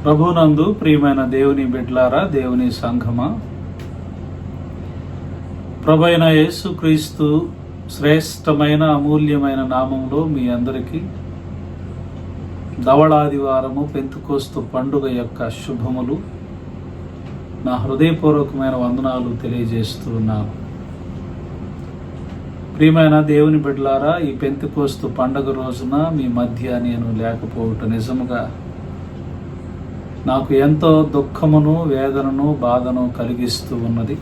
ప్రభునందు ప్రియమైన దేవుని బిడ్డలారా, దేవుని సంఘమా, ప్రభైన యేసుక్రీస్తు శ్రేష్టమైన అమూల్యమైన నామంలో మీ అందరికీ ధవళాదివారము పెంతుకోస్తు పండుగ యొక్క శుభములు, నా హృదయపూర్వకమైన వందనాలు తెలియజేస్తూ ఉన్నాను. ప్రియమైన దేవుని బిడ్డలారా, ఈ పెంతుకోస్తు పండుగ రోజున మీ మధ్య నేను లేకపోవటం నిజముగా నాకు ఎంతో దుఃఖమును, వేదనను, బాధను కలిగిస్తూ ఉన్నది.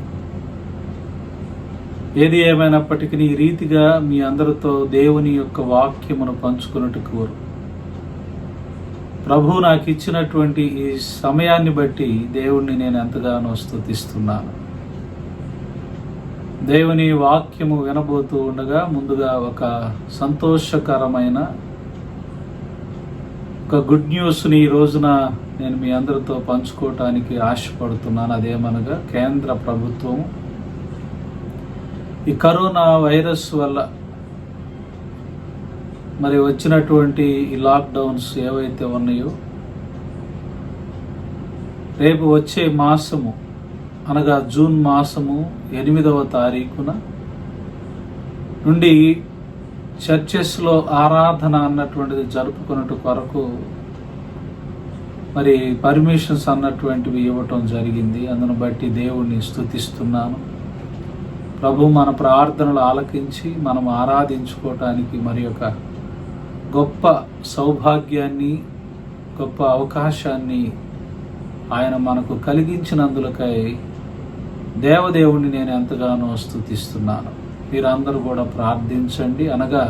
ఏది ఏమైనప్పటికీ ఈ రీతిగా మీ అందరితో దేవుని యొక్క వాక్యమును పంచుకున్నట్టుకు ప్రభు నాకు ఇచ్చినటువంటి ఈ సమయాన్ని బట్టి దేవుణ్ణి నేను ఎంతగానో స్తుతిస్తున్నాను. దేవుని వాక్యము వినబోతూ ఉండగా ముందుగా ఒక సంతోషకరమైన ఒక గుడ్ న్యూస్ని ఈ రోజున నేను మీ అందరితో పంచుకోవటానికి ఆశపడుతున్నాను. అదేమనగా కేంద్ర ప్రభుత్వం ఈ కరోనా వైరస్ వల్ల మరి వచ్చినటువంటి ఈ లాక్డౌన్స్ ఏవైతే ఉన్నాయో, రేపు వచ్చే మాసము అనగా జూన్ మాసము 8వ తారీఖున నుండి చర్చెస్లో ఆరాధన అన్నటువంటిది జరుపుకున్నట్టు కొరకు మరి పర్మిషన్స్ అన్నటువంటివి ఇవ్వటం జరిగింది. అందును బట్టి దేవుణ్ణి స్తుతిస్తున్నాను. ప్రభు మన ప్రార్థనలు ఆలకించి మనం ఆరాధించుకోవటానికి మరి ఒక గొప్ప సౌభాగ్యాన్ని, గొప్ప అవకాశాన్ని ఆయన మనకు కలిగించినందులకై దేవదేవుణ్ణి నేను ఎంతగానో స్తుతిస్తున్నాను. మీరందరూ కూడా ప్రార్థించండి. అనగా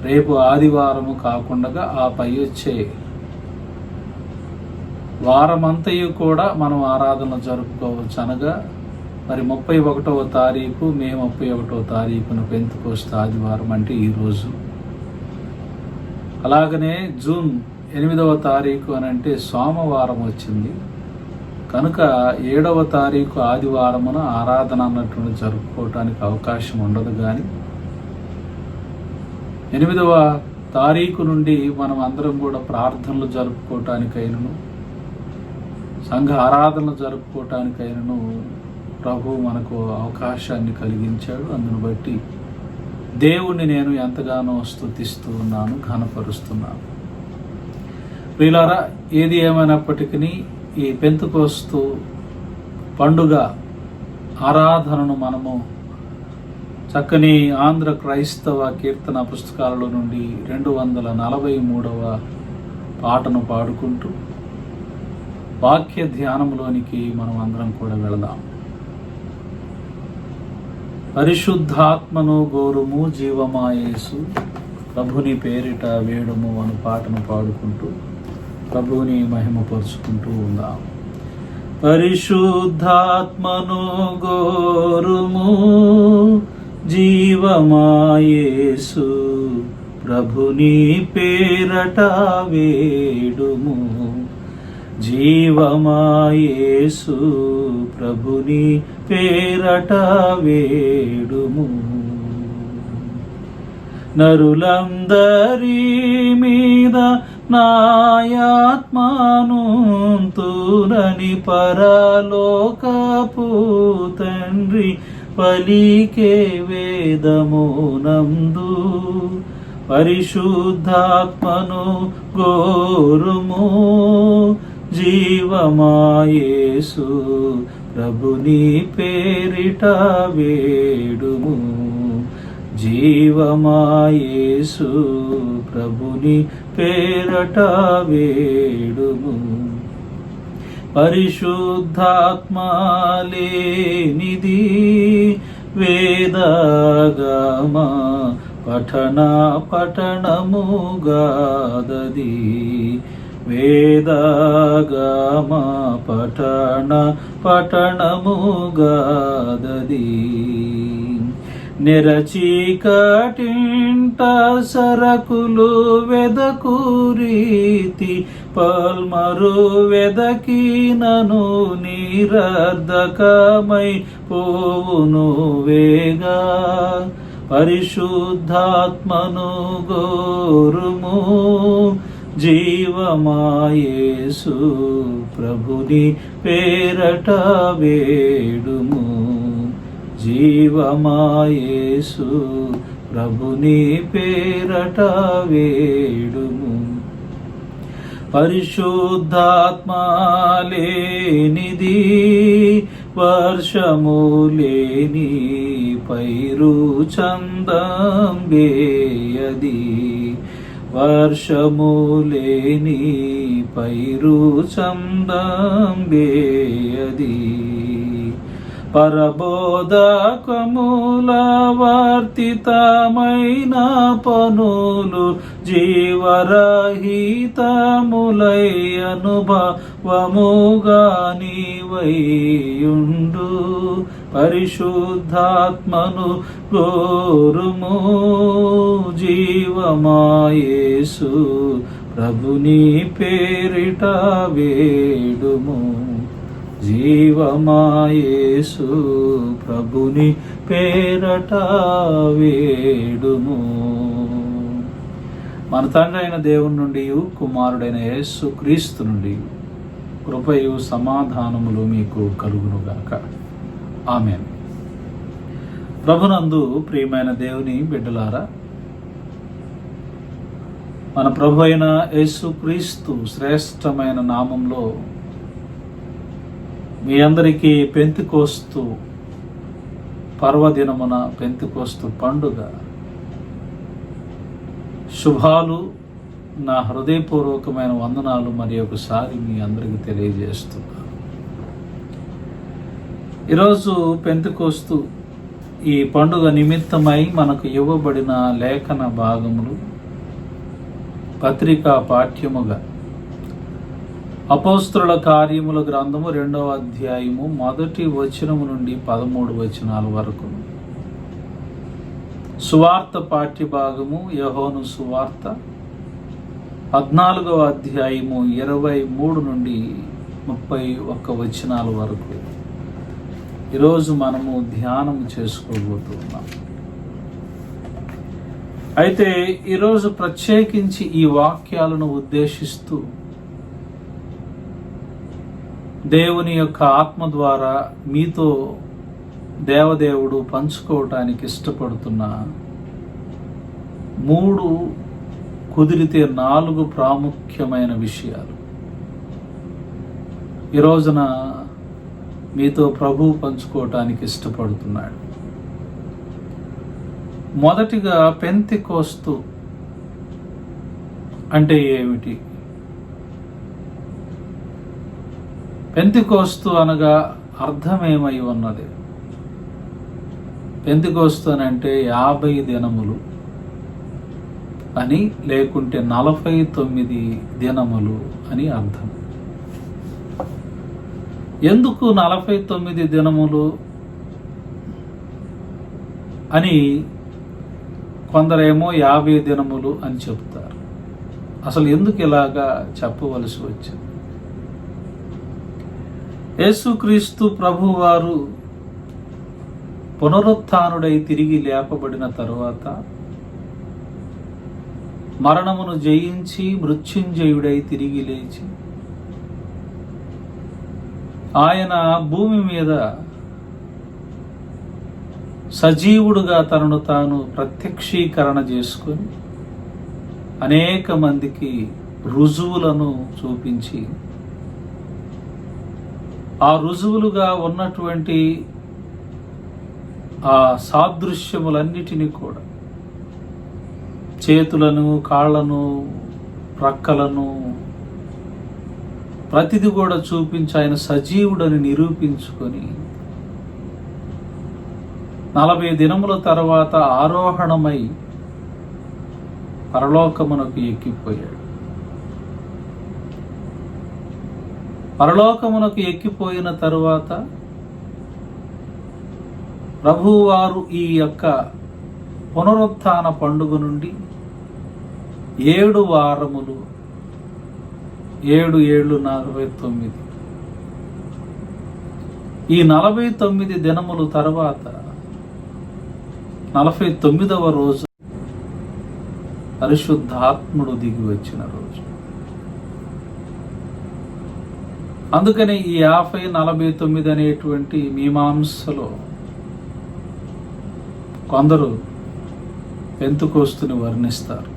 రేపు ఆదివారము కాకుండా ఆ పై వచ్చే వారమంతయు కూడా మనం ఆరాధన జరుపుకోవచ్చు. అనగా మరి 31వ తారీఖు, మే 31వ తారీఖున పెంతెకోస్తు ఆదివారం అంటే ఈరోజు. అలాగనే జూన్ 8వ తారీఖు అని అంటే సోమవారం వచ్చింది కనుక 7వ తారీఖు ఆదివారమున ఆరాధన అన్నటువంటి జరుపుకోవటానికి అవకాశం ఉండదు. కానీ 8వ తారీఖు నుండి మనం అందరం కూడా ప్రార్థనలు జరుపుకోవటానికైనను, సంఘ ఆరాధనలు జరుపుకోవటానికైనను ప్రభు మనకు అవకాశాన్ని కలిగించాడు. అందును బట్టి దేవుణ్ణి నేను ఎంతగానో స్తుతిస్తూ ఉన్నాను, ఘనపరుస్తున్నాను. ప్రియులారా, ఏది ఏమైనప్పటికీ ఈ పెంతెకోస్తు పండుగ ఆరాధనను మనము చక్కని ఆంధ్ర క్రైస్తవ కీర్తన పుస్తకాలలో నుండి 243వ పాటను పాడుకుంటూ వాక్య ధ్యానంలోనికి మనం అందరం కూడా వెళదాం. పరిశుద్ధాత్మను గోరుము జీవమా యేసు, ప్రభుని పేరిట వేడుము అను పాటను పాడుకుంటూ ప్రభుని మహిమపరుచుకుంటూ ఉందాం. పరిశుద్ధాత్మను గోరుము జీవమా యేసు, ప్రభుని పేరట వేడుము. జీవమా యేసు, ప్రభుని పేరట వేడుము. నరులందరి మీద నాయాత్మాను తూరని పరలోకపు తండ్రి పలికే వేదమునందు. పరిశుద్ధాత్మను గోరుము జీవమా యేసు, ప్రభుని పేరిట వేడుము. జీవమా యేసు, ప్రభుని పేరట వేడుము. పరిశుద్ధాత్మ లేనిది వేదగమ పఠనముగాదది. వేదగమ పఠనముగాదది. నెరచీకటింట సరకులు వెదకు రీతి పల్మరు వెదకినను నిరర్ధకమై పోవును వేగా. పరిశుద్ధాత్మను గోరుము జీవమాయేసు ప్రభుని పేరట వేడుము. జీవమాయేసు ప్రభుని పేరట వేడుము. పరిశుద్ధాత్మా లేనిది వర్షము లేని పైరు చందం వేయది. వర్షము లేని పైరు చందం వేయది. పరబోధకముల వర్తితమైన పనులు జీవరహితములై అనుభవముగా నీవైయుండు. పరిశుద్ధాత్మను గోరుము. జీవమాయేసు ప్రభుని పేరిట వేడుము. జీవమాయేసు ప్రభుని పేరట వేడుము. మన తండ్రి అయిన దేవుని నుండి కుమారుడైన యేసు క్రీస్తు నుండి కృపయు సమాధానములు మీకు కలుగునుగాక. ఆమేన్. ప్రభునందు ప్రియమైన దేవుని బిడ్డలారా, మన ప్రభు అయిన యేసు క్రీస్తు శ్రేష్టమైన నామంలో మీ అందరికీ పెంతెకోస్తు పర్వదినమున పెంతెకోస్తు పండుగ శుభాలు, నా హృదయపూర్వకమైన వందనాలు మరి ఒకసారి మీ అందరికీ తెలియజేస్తున్నాను. ఈరోజు పెంతెకోస్తు ఈ పండుగ నిమిత్తమై మనకు ఇవ్వబడిన లేఖన భాగములు పత్రికా పాఠ్యముగా అపోస్తలుల కార్యముల గ్రంథము 2వ అధ్యాయము 1వ వచనము నుండి 13 వచనాల వరకు, సువార్త పాఠ్య భాగము యోహాను సువార్త 14వ అధ్యాయము 23 నుండి 31 వచనాల వరకు ఈరోజు మనము ధ్యానం చేసుకోబోతున్నాం. అయితే ఈరోజు ప్రత్యేకించి ఈ వాక్యాలను ఉద్దేశిస్తూ దేవుని యొక్క ఆత్మ ద్వారా మీతో దేవదేవుడు పంచుకోవటానికి ఇష్టపడుతున్న 3 కుదిరితే 4 ప్రాముఖ్యమైన విషయాలు ఈ రోజున మీతో ప్రభువు పంచుకోవటానికి ఇష్టపడుతున్నాడు. మొదటిగా పెంతెకోస్తు అంటే ఏమిటి? పెంతెకోస్తు అనగా అర్థమేమై ఉన్నది? పెంతెకోస్తు అని అంటే 50 దినములు అని, లేకుంటే 49 దినములు అని అర్థం. ఎందుకు 49 దినములు అని, కొందరేమో 50 దినములు అని చెప్తారు. అసలు ఎందుకు ఇలాగా చెప్పవలసి వచ్చింది? యేసుక్రీస్తు ప్రభువారు పునరుత్థానుడై తిరిగి లేపబడిన తరువాత, మరణమును జయించి మృత్యుంజయుడై తిరిగి లేచి, ఆయన భూమి మీద సజీవుడుగా తనను తాను ప్రత్యక్షీకరణ చేసుకొని అనేక మందికి రుజువులను చూపించి, ఆ రుజువులుగా ఉన్నటువంటి ఆ సాదృశ్యములన్నిటినీ కూడా, చేతులను, కాళ్ళను, ప్రక్కలను, ప్రతిది కూడా చూపించి ఆయన సజీవుడని నిరూపించుకొని 40 దినముల తర్వాత ఆరోహణమై పరలోకమునకు ఎక్కిపోయాడు. పరలోకమునకు ఎక్కిపోయిన తరువాత ప్రభువారు ఈ యొక్క పునరుత్థాన పండుగ నుండి 7 వారములు, 7 ఏళ్ళు 49, ఈ 49 దినముల తర్వాత 49వ రోజు పరిశుద్ధాత్ముడు దిగి వచ్చిన రోజు. అందుకని ఈ 50-49 అనేటువంటి మీమాంసలో కొందరు పెంతెకోస్తుని వర్ణిస్తారు.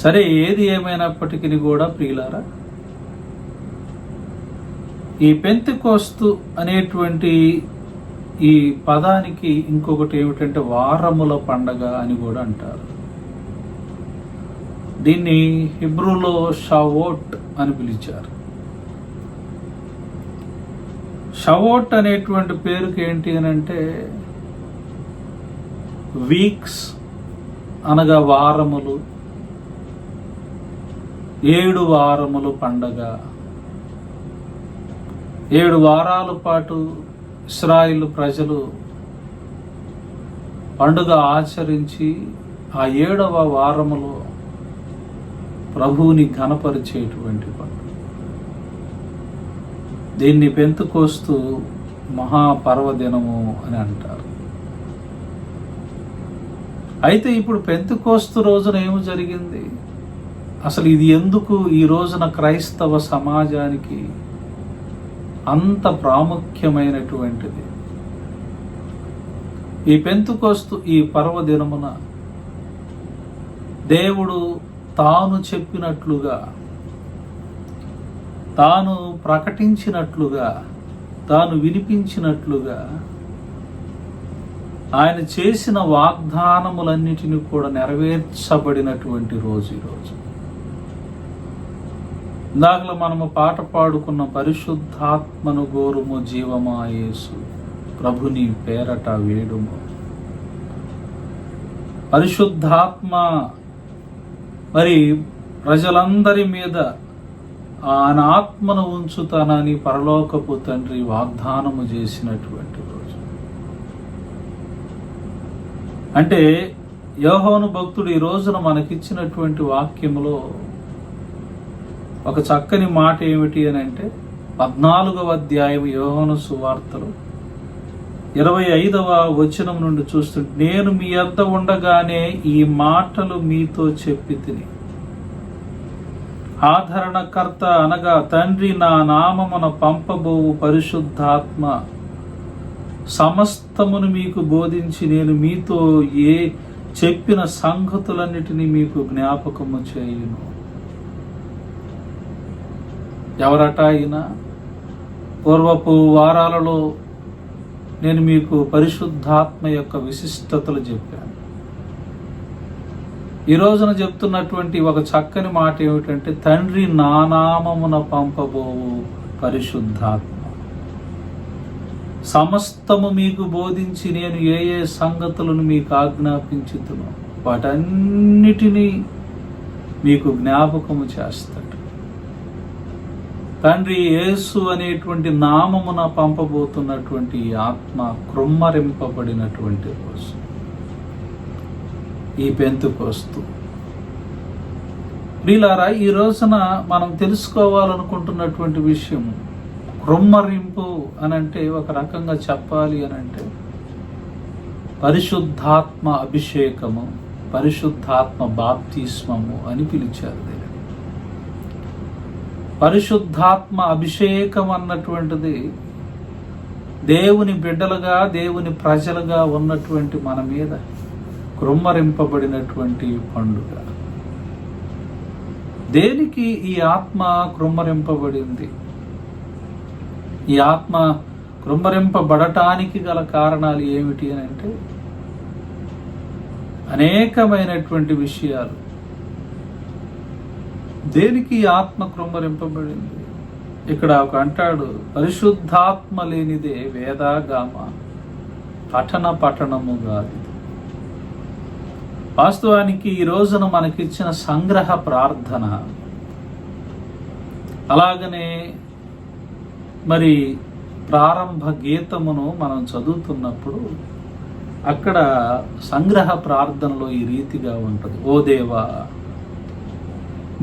సరే, ఏది ఏమైనప్పటికీ కూడా ప్రియులారా, ఈ పెంతెకోస్తు అనేటువంటి ఈ పదానికి ఇంకొకటి ఏమిటంటే వారముల పండగ అని కూడా అంటారు. దీన్ని హిబ్రూలో షావోట్ అని పిలిచారు. షావోట్ అనేటువంటి పేరుకి ఏంటి అని అంటే వీక్స్ అనగా వారములు, 7 వారములు పండగ. 7 వారాల పాటు ఇశ్రాయేలు ప్రజలు పండుగ ఆచరించి ఆ 7వ వారములో ప్రభువుని ఘనపరిచేటువంటి పండుగ. దీన్ని పెంతెకోస్తు మహాపర్వదినము అని అంటారు. అయితే ఇప్పుడు పెంతెకోస్తు రోజున ఏమి జరిగింది, అసలు ఇది ఎందుకు ఈ రోజున క్రైస్తవ సమాజానికి అంత ప్రాముఖ్యమైనటువంటిది? ఈ పెంతెకోస్తు ఈ పర్వదినమున దేవుడు తాను చెప్పినట్లుగా, తాను ప్రకటించినట్లుగా, తాను వినిపించినట్లుగా ఆయన చేసిన వాగ్దానములన్నిటినీ కూడా నెరవేర్చబడినటువంటి రోజు ఈరోజు. ఇందాకలో మనము పాట పాడుకున్న పరిశుద్ధాత్మను గోరుము జీవమా యేసు ప్రభుని పేరట వేడుము. పరిశుద్ధాత్మ మరి ప్రజలందరి మీద ఆయన ఆత్మను ఉంచుతానని పరలోకపు తండ్రి వాగ్దానము చేసినటువంటి రోజు. అంటే యోహాను భక్తుడు ఈ రోజున మనకిచ్చినటువంటి వాక్యములో ఒక చక్కని మాట ఏమిటి అని అంటే 14వ అధ్యాయం యోహాను సువార్తలు 25వ వచనం నుండి చూస్తుంటే, నేను మీ యొద్ద ఉండగానే ఈ మాటలు మీతో చెప్పి తిని, ఆదరణకర్త అనగా తండ్రి నా నామమున పంపబోవు పరిశుద్ధాత్మ సమస్తమును మీకు బోధించి నేను మీతో చెప్పిన సంగతులన్నిటినీ మీకు జ్ఞాపకము చేయును. ఎవరట అయినా? పూర్వపు వారాలలో నేను మీకు పరిశుద్ధాత్మ యొక్క విశిష్టతలు చెప్పాను. ఈ రోజున చెప్తున్నటువంటి ఒక చక్కని మాట ఏమిటంటే, తండ్రి నా నామమున పంపబోవు పరిశుద్ధాత్మ సమస్తము మీకు బోధించి నేను ఏ ఏ సంగతులను మీకు ఆజ్ఞాపించుతును వాటన్నిటినీ మీకు జ్ఞాపకము చేస్తాడు. తండ్రి యేసు అనేటువంటి నామమున పంపబోతున్నటువంటి ఆత్మ కృమ్మరింపబడినటువంటి రోజు ఈ పెంతెకోస్తు. ప్రియులారా, ఈ రోజున మనం తెలుసుకోవాలనుకుంటున్నటువంటి విషయం, కృమ్మరింపు అనంటే ఒక రకంగా చెప్పాలి అనంటే పరిశుద్ధాత్మ అభిషేకము, పరిశుద్ధాత్మ బాప్తిస్మము అని పిలిచారు. పరిశుద్ధాత్మ అభిషేకం అన్నటువంటిది దేవుని బిడ్డలుగా, దేవుని ప్రజలుగా ఉన్నటువంటి మన మీద కృమ్మరింపబడినటువంటి పండుగ. దేనికి ఈ ఆత్మ కృమ్మరింపబడింది? ఈ ఆత్మ కృమ్మరింపబడటానికి గల కారణాలు ఏమిటి అని అంటే అనేకమైనటువంటి విషయాలు. దేనికి ఆత్మ కృమ్మరింపబడింది? ఇక్కడ ఒక అంటాడు, పరిశుద్ధాత్మ లేనిదే వేదాగామ పఠనము కాదు. వాస్తవానికి ఈ రోజున మనకిచ్చిన సంగ్రహ ప్రార్థన, అలాగనే మరి ప్రారంభ గీతమును మనం చదువుతున్నప్పుడు అక్కడ సంగ్రహ ప్రార్థనలో ఈ రీతిగా ఉంటుంది, ఓ దేవా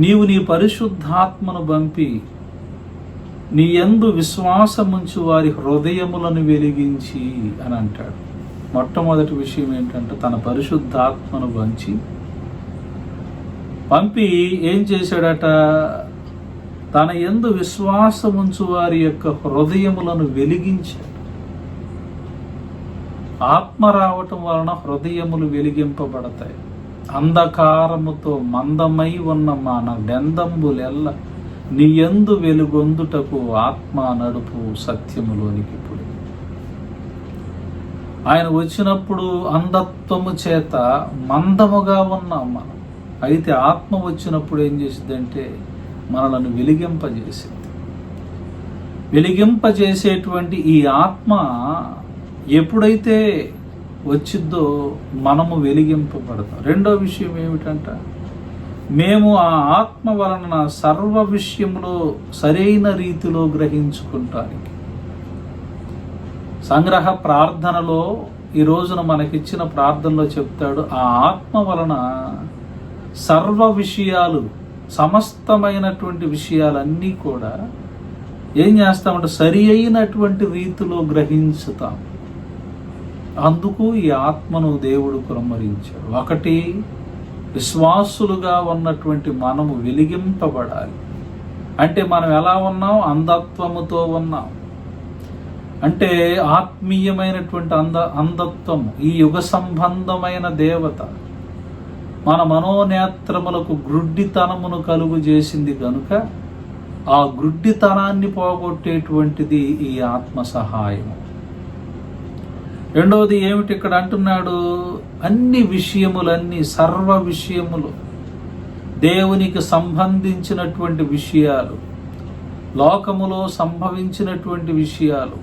నీవు నీ పరిశుద్ధాత్మను పంపి నీ యందు విశ్వాసముంచు వారి హృదయములను వెలిగించి అని అంటాడు. మొట్టమొదటి విషయం ఏంటంటే తన పరిశుద్ధాత్మను పంపి ఏం చేశాడట? తన యందు విశ్వాసముంచు వారి యొక్క హృదయములను వెలిగించాడు. ఆత్మ రావటం వలన హృదయములు వెలిగింపబడతాయి. అంధకారముతో మందమై ఉన్న మన డెందంబులెల్ల నీ యందు వెలుగొందుటకు ఆత్మ నడుపు సత్యములోనికి ఇప్పుడు. ఆయన వచ్చినప్పుడు అంధత్వము చేత మందముగా ఉన్నాం మనం. అయితే ఆత్మ వచ్చినప్పుడు ఏం చేసిందంటే మనలను వెలిగింపజేసింది. వెలిగింపజేసేటువంటి ఈ ఆత్మ ఎప్పుడైతే వచ్చిద్దో మనము వెలిగింపబడతాం. రెండో విషయం ఏమిటంట, మేము ఆ ఆత్మ వలన సర్వ విషయంలో సరైన రీతిలో గ్రహించుకుంటానికి. సంగ్రహ ప్రార్థనలో ఈ రోజున మనకిచ్చిన ప్రార్థనలో చెప్తాడు, ఆ ఆత్మ వలన సర్వ విషయాలు, సమస్తమైనటువంటి విషయాలన్నీ కూడా ఏం చేస్తామంటే సరి అయినటువంటి రీతిలో గ్రహించుతాం. అందుకు ఈ ఆత్మను దేవుడు కుమ్మరించాడు. ఒకటి, విశ్వాసులుగా ఉన్నటువంటి మనము వెలిగింపబడాలి. అంటే మనం ఎలా ఉన్నాం? అంధత్వముతో ఉన్నాం. అంటే ఆత్మీయమైనటువంటి అంధత్వము, ఈ యుగ సంబంధమైన దేవత మన మనోనేత్రములకు గ్రుడ్డితనమును కలుగు చేసింది కనుక ఆ గ్రుడ్డితనాన్ని పోగొట్టేటువంటిది ఈ ఆత్మ సహాయము. రెండవది ఏమిటి ఇక్కడ అంటున్నాడు, అన్ని విషయములన్నీ, సర్వ విషయములు, దేవునికి సంబంధించినటువంటి విషయాలు, లోకములో సంభవించినటువంటి విషయాలు,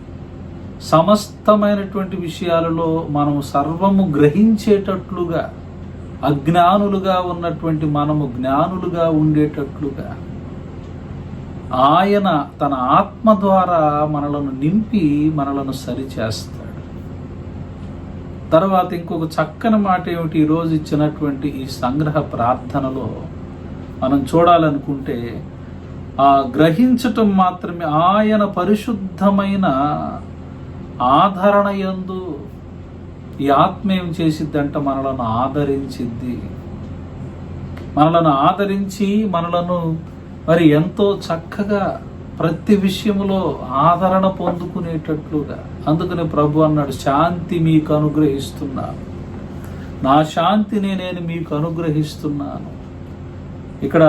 సమస్తమైనటువంటి విషయాలలో మనము సర్వము గ్రహించేటట్లుగా, అజ్ఞానులుగా ఉన్నటువంటి మనము జ్ఞానులుగా ఉండేటట్లుగా ఆయన తన ఆత్మ ద్వారా మనలను నింపి మనలను సరిచేస్తాడు. తర్వాత ఇంకొక చక్కని మాట ఏమిటి, ఈరోజు ఇచ్చినటువంటి ఈ సంగ్రహ ప్రార్థనలో మనం చూడాలనుకుంటే, ఆ గ్రహించటం మాత్రమే, ఆయన పరిశుద్ధమైన ఆదరణ యందు ఈ ఆత్మ ఏం చేసిద్దంట, మనలను ఆదరించిద్ది. మనలను ఆదరించి మనలను మరి ఎంతో చక్కగా ప్రతి విషయములో ఆదరణ పొందుకునేటట్లుగా. అందుకని ప్రభు అన్నాడు, శాంతి మీకు అనుగ్రహిస్తున్నాను, నా శాంతిని నేను మీకు అనుగ్రహిస్తున్నాను. ఇక్కడ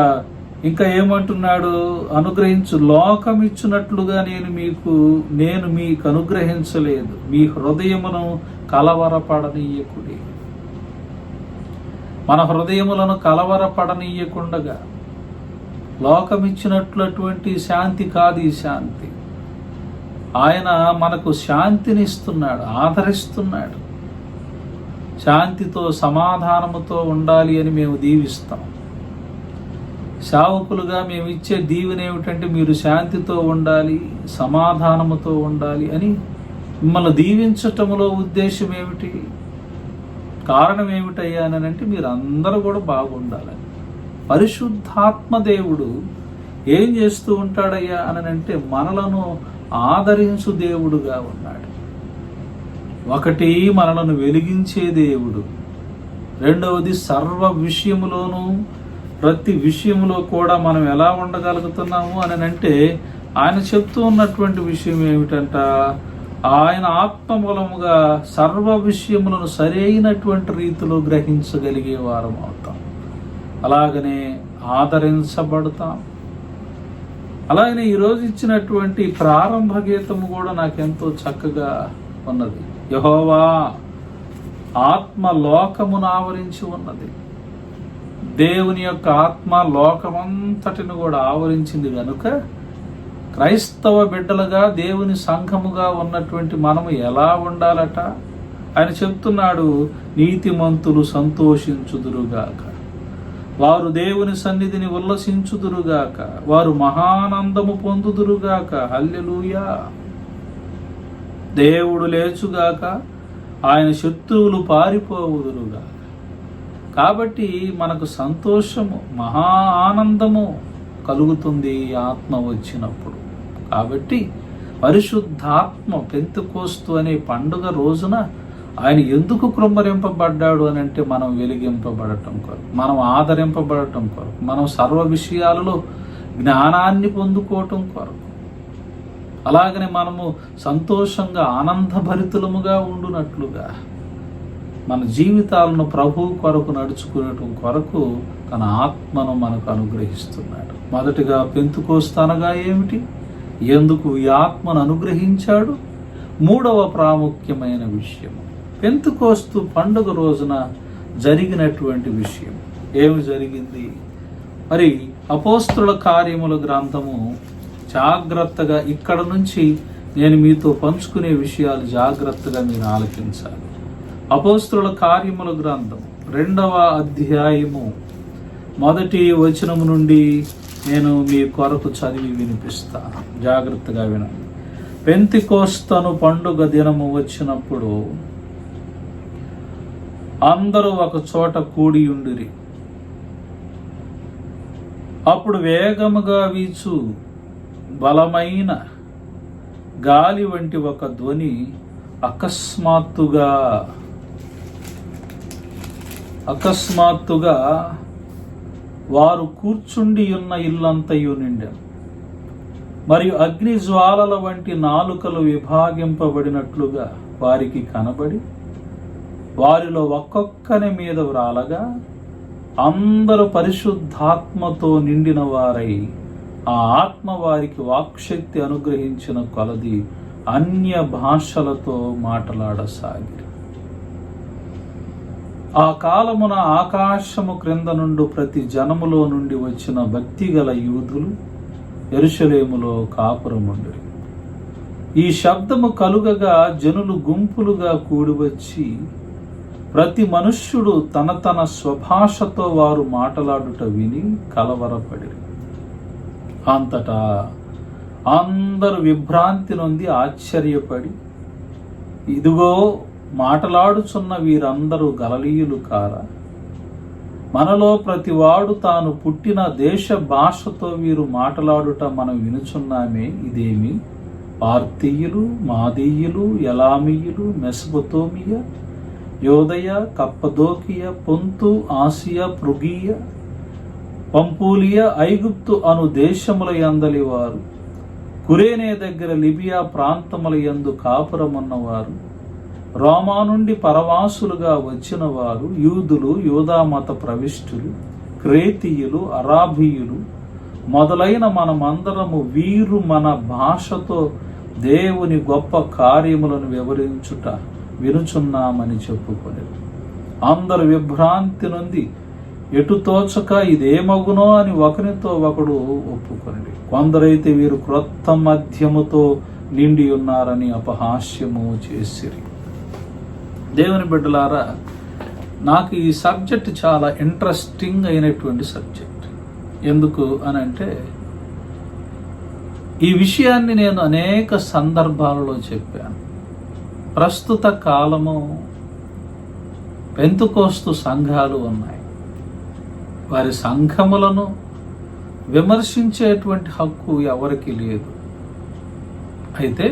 ఇంకా ఏమంటున్నాడు, అనుగ్రహించు, లోకం ఇచ్చినట్లుగా నేను మీకు అనుగ్రహించలేదు, మీ హృదయమును కలవరపడనీయకుడి. మన హృదయములను కలవరపడనీయకుండగా, లోకం ఇచ్చినటువంటి శాంతి కాదు ఈ శాంతి. ఆయన మనకు శాంతిని ఇస్తున్నాడు, ఆదరిస్తున్నాడు. శాంతితో సమాధానముతో ఉండాలి అని మేము దీవిస్తాం. సేవకులుగా మేము ఇచ్చే దీవెన ఏమిటంటే, మీరు శాంతితో ఉండాలి, సమాధానముతో ఉండాలి అని మిమ్మల్ని దీవించటములో ఉద్దేశం ఏమిటి, కారణం ఏమిటయ్యా అని అంటే, మీరు అందరూ కూడా బాగుండాలని. పరిశుద్ధాత్మ దేవుడు ఏం చేస్తూ ఉంటాడయ్యా అని అంటే, మనలను ఆదరించు దేవుడుగా ఉన్నాడు. ఒకటి, మనలను వెలిగించే దేవుడు. రెండవది, సర్వ విషయములోనూ ప్రతి విషయంలో కూడా మనం ఎలా ఉండగలుగుతున్నాము అని అంటే, ఆయన చెప్తూ ఉన్నటువంటి విషయం ఏమిటంట, ఆయన ఆత్మ మూలముగా సర్వ విషయములను సరైనటువంటి రీతిలో గ్రహించగలిగే వారం అవుతాం. అలాగనే ఆదరించబడతాం. అలాగనే ఈరోజు ఇచ్చినటువంటి ప్రారంభ గీతము కూడా నాకెంతో చక్కగా ఉన్నది. యెహోవా ఆత్మ లోకమును ఆవరించి ఉన్నది. దేవుని యొక్క ఆత్మ లోకమంతటిని కూడా ఆవరించింది కనుక క్రైస్తవ బిడ్డలుగా, దేవుని సంఘముగా ఉన్నటువంటి మనము ఎలా ఉండాలట ఆయన చెప్తున్నాడు. నీతిమంతులు సంతోషించుదురుగాక, వారు దేవుని సన్నిధిని ఉల్లసించుదురుగాక, వారు మహానందము పొందుదురుగాక. హల్లెలూయా. దేవుడు లేచుగాక, ఆయన శత్రువులు పారిపోవుదురుగాక. కాబట్టి మనకు సంతోషము, మహా ఆనందము కలుగుతుంది ఆత్మ వచ్చినప్పుడు. కాబట్టి పరిశుద్ధాత్మ పెంతెకోస్తు అనే పండుగ రోజున ఆయన ఎందుకు కృమ్మరింపబడ్డాడు అని అంటే, మనం వెలిగింపబడటం కొరకు, మనం ఆదరింపబడటం కొరకు, మనం సర్వ విషయాలలో జ్ఞానాన్ని పొందుకోవటం కొరకు. అలాగనే మనము సంతోషంగా ఆనందభరితులముగా ఉండునట్లుగా మన జీవితాలను ప్రభువు కొరకు నడుచుకునేటం కొరకు తన ఆత్మను మనకు అనుగ్రహిస్తున్నాడు. మొదటిగా పెంతుకోస్తు అనగా ఏమిటి, ఎందుకు ఈ ఆత్మను అనుగ్రహించాడు? మూడవ ప్రాముఖ్యమైన విషయం పెంతుకోస్తు పండుగ రోజున జరిగినటువంటి విషయం. ఏమి జరిగింది? మరి అపోస్తలుల కార్యముల గ్రంథము జాగ్రత్తగా ఇక్కడ నుంచి నేను మీతో పంచుకునే విషయాలు జాగ్రత్తగా మీరు ఆలకించాలి. అపోస్తలుల కార్యముల గ్రంథం 2వ అధ్యాయము 1వ వచనము నుండి నేను మీ కొరకు చదివి వినిపిస్తాను. జాగ్రత్తగా వినండి. పెంతెకోస్తు పండుగ దినము వచ్చినప్పుడు అందరూ ఒక చోట కూడి ఉండిరి. అప్పుడు వేగముగా వీచు బలమైన గాలి వంటి ఒక ధ్వని అకస్మాత్తుగా వారు కూర్చుండి ఉన్న ఇల్లంతయు నిండారు. మరియు అగ్ని జ్వాలల వంటి నాలుకలు విభాగింపబడినట్లుగా వారికి కనబడి వారిలో ఒక్కొక్కని మీద వ్రాలగా అందరూ పరిశుద్ధాత్మతో నిండిన వారై ఆ ఆత్మ వారికి వాక్శక్తి అనుగ్రహించిన కొలది అన్య భాషలతో మాట్లాడసాగిరి. ఆ కాలమున ఆకాశము క్రింద నుండి ప్రతి జనములో నుండి వచ్చిన భక్తిగల యూదులు యెరూషలేములో కాపురముండిరి. ఈ శబ్దము కలుగగా జనులు గుంపులుగా కూడివచ్చి ప్రతి మనుష్యుడు తన తన స్వభాషతో వారు మాట్లాడుట విని కలవరపడిరి. అంతటా అందరూ విభ్రాంతి నొంది ఆశ్చర్యపడి, ఇదిగో మాటలాడుచున్న వీరందరూ గలిలయులు కారా? మనలో ప్రతివాడు తాను పుట్టిన దేశ భాషతో వీరు మాట్లాడుట మనం వినుచున్నామే. ఇదేమి పార్తీయులు, మాదీయులు, ఎలామీయులు, మెసొపొతేమియా, యోదయ, కప్పదోకియ, పొంతు, ఆసియా, పృగియ, పంపూలియా, ఐగుప్తు అను దేశముల యందలి వారు, కురేనే దగ్గర లిబియా ప్రాంతముల యందు కాపురమున్నవారు, రోమా నుండి పరవాసులుగా వచ్చిన వారు, యూదులు, యూదామత ప్రవిష్టులు, క్రేతీయులు, అరాబీయులు మొదలైన మనమందరము వీరు మన భాషతో దేవుని గొప్ప కార్యములను వివరించుట వినుచున్నామని చెప్పుకొని అందరు విభ్రాంతి నొంది ఎటు తోచక ఇదేమగునో అని ఒకరితో ఒకడు ఒప్పుకొని, కొందరైతే వీరు క్రొత్త మద్యముతో నిండి ఉన్నారని అపహాస్యము చేసిరి. దేవుని బిడ్డలారా, నాకు ఈ సబ్జెక్ట్ చాలా ఇంట్రెస్టింగ్ అయినటువంటి సబ్జెక్ట్. ఎందుకు అని అంటే, ఈ విషయాన్ని నేను అనేక సందర్భాలలో చెప్పాను. ప్రస్తుత కాలము పెంతెకోస్తు సంఘాలు ఉన్నాయి. వారి సంఘములను విమర్శించేటువంటి హక్కు ఎవరికి లేదు. అయితే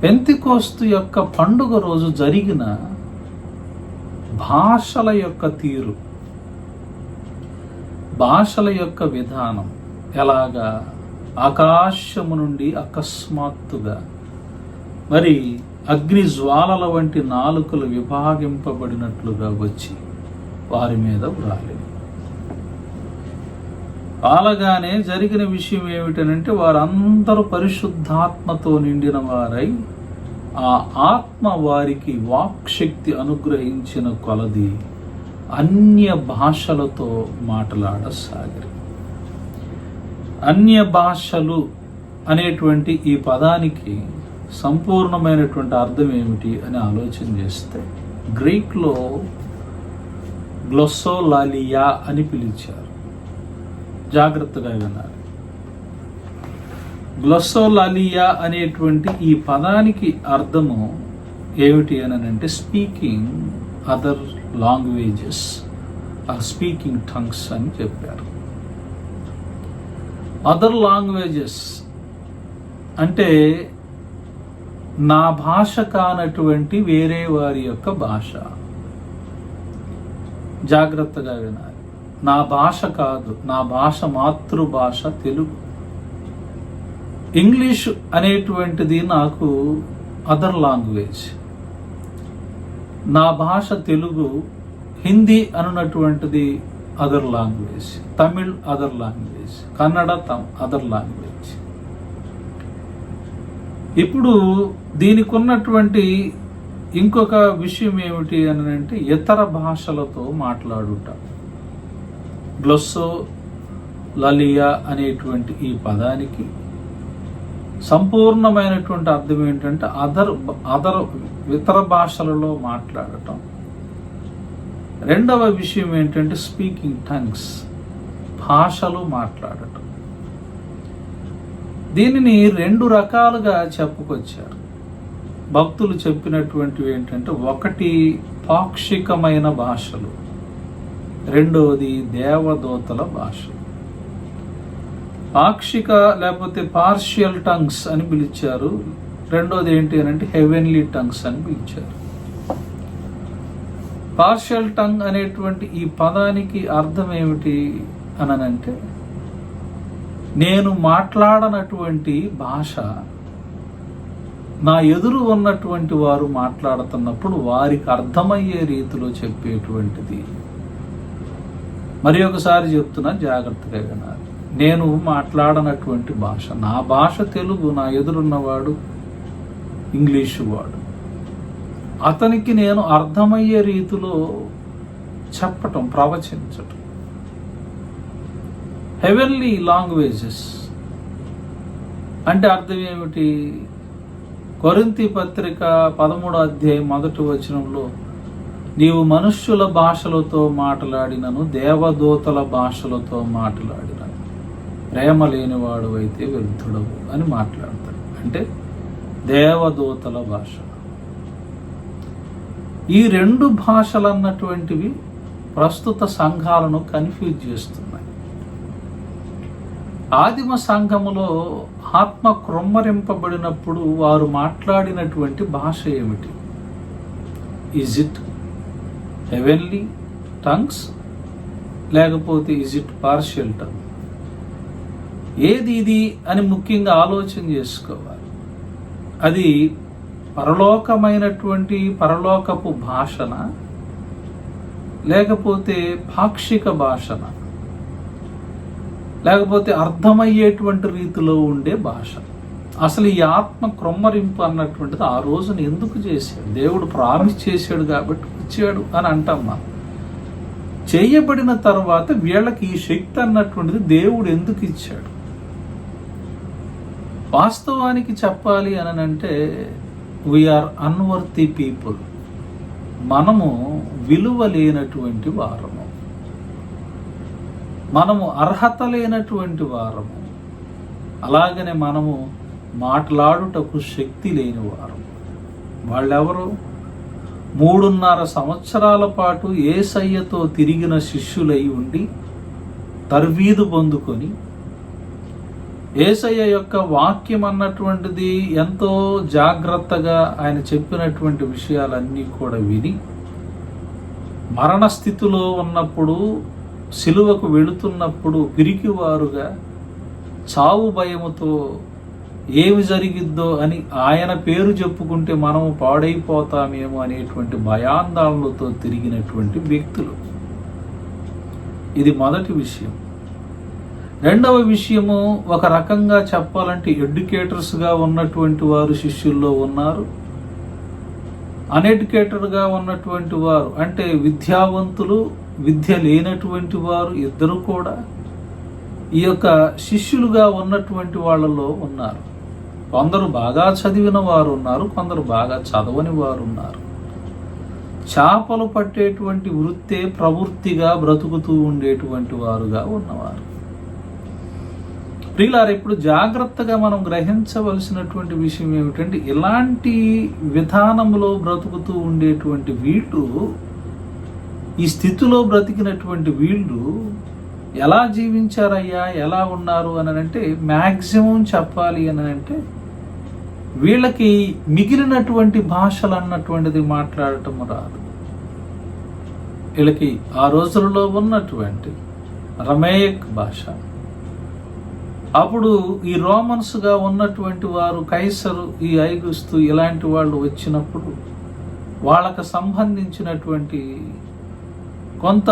పెంతెకోస్తు యొక్క పండుగ రోజు జరిగిన భాషల యొక్క తీరు, భాషల యొక్క విధానం ఎలాగా ఆకాశము నుండి అకస్మాత్తుగా మరి అగ్ని జ్వాలల వంటి నాలుకలు విభాగింపబడినట్లుగా వచ్చి వారి మీద వ్రాలి. అలాగానే జరిగిన విషయం ఏమిటనంటే, వారందరూ పరిశుద్ధాత్మతో నిండిన వారై ఆ ఆత్మ వారికి వాక్శక్తి అనుగ్రహించిన కొలది అన్య భాషలతో మాట్లాడసాగిరి. అన్య భాషలు అనేటువంటి ఈ పదానికి సంపూర్ణమైనటువంటి అర్థం ఏమిటి అని ఆలోచన చేస్తే, గ్రీక్లో గ్లోసోలాలియా అని పిలిచారు. జాగ్రత్తగా వినాలి. గ్లోసోలాలియా అనేటువంటి ఈ పదానికి అర్థము ఏమిటి అని అంటే, speaking other languages or speaking tongues అని చెప్పారు. అదర్ లాంగ్వేజెస్ అంటే నా భాష కానటువంటి వేరే వారి యొక్క భాష. జాగ్రత్తగా వినాలి. నా భాష కాదు, నా భాష మాతృభాష తెలుగు. ఇంగ్లీష్ అనేటువంటిది నాకు అదర్ లాంగ్వేజ్. నా భాష తెలుగు. హిందీ అనున్నటువంటిది other language. Tamil other language. Kannada other language. ఇప్పుడు దీనికి ఉన్నటువంటి ఇంకొక విషయం ఏమిటి అని అంటే ఇతర భాషలతో మాట్లాడుట. గ్లొస్సో లలియా అనేటువంటి ఈ పదానికి సంపూర్ణమైనటువంటి అర్థం ఏంటంటే ఇతర భాషలలో మాట్లాడటం. రెండవ విషయం ఏంటంటే స్పీకింగ్ టంగ్స్, భాషలు మాట్లాడటం. దీనిని రెండు రకాలుగా చెప్పుకొచ్చారు భక్తులు. చెప్పినటువంటివి ఏంటంటే ఒకటి పాక్షికమైన భాషలు, రెండవది దేవదూతల భాషలు. పాక్షిక లేకపోతే పార్షియల్ టంగ్స్ అని పిలిచారు. రెండోది ఏంటి అని అంటే హెవెన్లీ టంగ్స్ అని పిలిచారు. పార్షియల్ టంగ్ అనేటువంటి ఈ పదానికి అర్థం ఏమిటి అనంటే నేను మాట్లాడనటువంటి భాష నా ఎదురు ఉన్నటువంటి వారు మాట్లాడుతున్నప్పుడు వారికి అర్థమయ్యే రీతిలో చెప్పేటువంటిది. మరి ఒకసారి చెప్తున్నా, జాగ్రత్తగా వినాలి. నేను మాట్లాడనటువంటి భాష, నా భాష తెలుగు, నా ఎదురున్నవాడు ఇంగ్లీషు వాడు, అతనికి నేను అర్థమయ్యే రీతిలో చెప్పటం, ప్రవచించటం. హెవెన్లీ లాంగ్వేజెస్ అంటే అర్థం ఏమిటి? కొరింథీ పత్రిక 13వ అధ్యాయం 1వ వచనంలో నీవు మనుష్యుల భాషలతో మాట్లాడినను దేవదూతల భాషలతో మాట్లాడినను ప్రేమ లేనివాడు అయితే వ్యర్థుడవు అని మాట్లాడతాడు. అంటే దేవదూతల భాష. ఈ రెండు భాషలు అన్నటువంటివి ప్రస్తుత సంఘాలను కన్ఫ్యూజ్ చేస్తున్నాయి. ఆదిమ సంఘములో ఆత్మ క్రొమ్మరింపబడినప్పుడు వారు మాట్లాడినటువంటి భాష ఏమిటి? ఈజ్ ఇట్ హెవెన్లీ టంగ్స్ లేకపోతే ఈజ్ ఇట్ పార్షియల్ టంగ్? ఏది ఇది అని ముఖ్యంగా ఆలోచన చేసుకోవాలి. అది పరలోకపు భాషన లేకపోతే పాక్షిక భాషన లేకపోతే అర్థమయ్యేటువంటి రీతిలో ఉండే భాష? అసలు ఈ ఆత్మ క్రొమ్మరింపు అన్నటువంటిది ఆ రోజున ఎందుకు చేశాడు? దేవుడు ప్రామిస్ చేశాడు కాబట్టి వచ్చాడు అని అంటాం మనం. చేయబడిన తర్వాత వీళ్ళకి ఈ శక్తి అన్నటువంటిది దేవుడు ఎందుకు ఇచ్చాడు? వాస్తవానికి చెప్పాలి అని అంటే వీఆర్ అన్వర్తి పీపుల్. మనము విలువ లేనటువంటి వారము, మనము అర్హత లేనటువంటి వారము, అలాగనే మనము మాట్లాడుటకు శక్తి లేని వారము. వాళ్ళెవరు? 3.5 సంవత్సరాల పాటు యేసయ్యతో తిరిగిన శిష్యులై ఉండి తర్వీదు పొందుకొని యేసయ్య యొక్క వాక్యం అన్నటువంటిది ఎంతో జాగ్రత్తగా ఆయన చెప్పినటువంటి విషయాలన్నీ కూడా విని మరణ స్థితిలో ఉన్నప్పుడు, సిలువకు వెళుతున్నప్పుడు పిరికివారుగా చావు భయముతో ఏమి జరిగిద్దో అని ఆయన పేరు చెప్పుకుంటే మనము పాడైపోతామేమో అనేటువంటి భయాందోళనలతో తిరిగినటువంటి వ్యక్తులు. ఇది మొదటి విషయం. రెండవ విషయము, ఒక రకంగా చెప్పాలంటే ఎడ్యుకేటర్స్గా ఉన్నటువంటి వారు శిష్యుల్లో ఉన్నారు, అన్ఎడ్యుకేటెడ్గా ఉన్నటువంటి వారు అంటే విద్యావంతులు, విద్య లేనటువంటి వారు ఇద్దరు కూడా ఈ యొక్క శిష్యులుగా ఉన్నటువంటి వాళ్ళలో ఉన్నారు. కొందరు బాగా చదివిన వారు ఉన్నారు, కొందరు బాగా చదవని వారు ఉన్నారు. చేపలు పట్టేటువంటి వృత్తే ప్రవృత్తిగా బ్రతుకుతూ ఉండేటువంటి వారుగా ఉన్నవారు. ప్రియులారా, ఇప్పుడు జాగ్రత్తగా మనం గ్రహించవలసినటువంటి విషయం ఏమిటంటే ఇలాంటి విధానంలో బ్రతుకుతూ ఉండేటువంటి వీళ్ళు, ఈ స్థితిలో బ్రతికినటువంటి వీళ్ళు ఎలా జీవించారయ్యా, ఎలా ఉన్నారు అని అంటే మ్యాక్సిమం చెప్పాలి అని అంటే వీళ్ళకి మిగిలినటువంటి భాషలు అన్నటువంటిది మాట్లాడటం రాదు. వీళ్ళకి ఆ రోజులలో ఉన్నటువంటి రమేయక్ భాష. అప్పుడు ఈ రోమన్స్గా ఉన్నటువంటి వారు, కైసరు, ఈ ఐగుస్తు ఇలాంటి వాళ్ళు వచ్చినప్పుడు వాళ్ళకు సంబంధించినటువంటి కొంత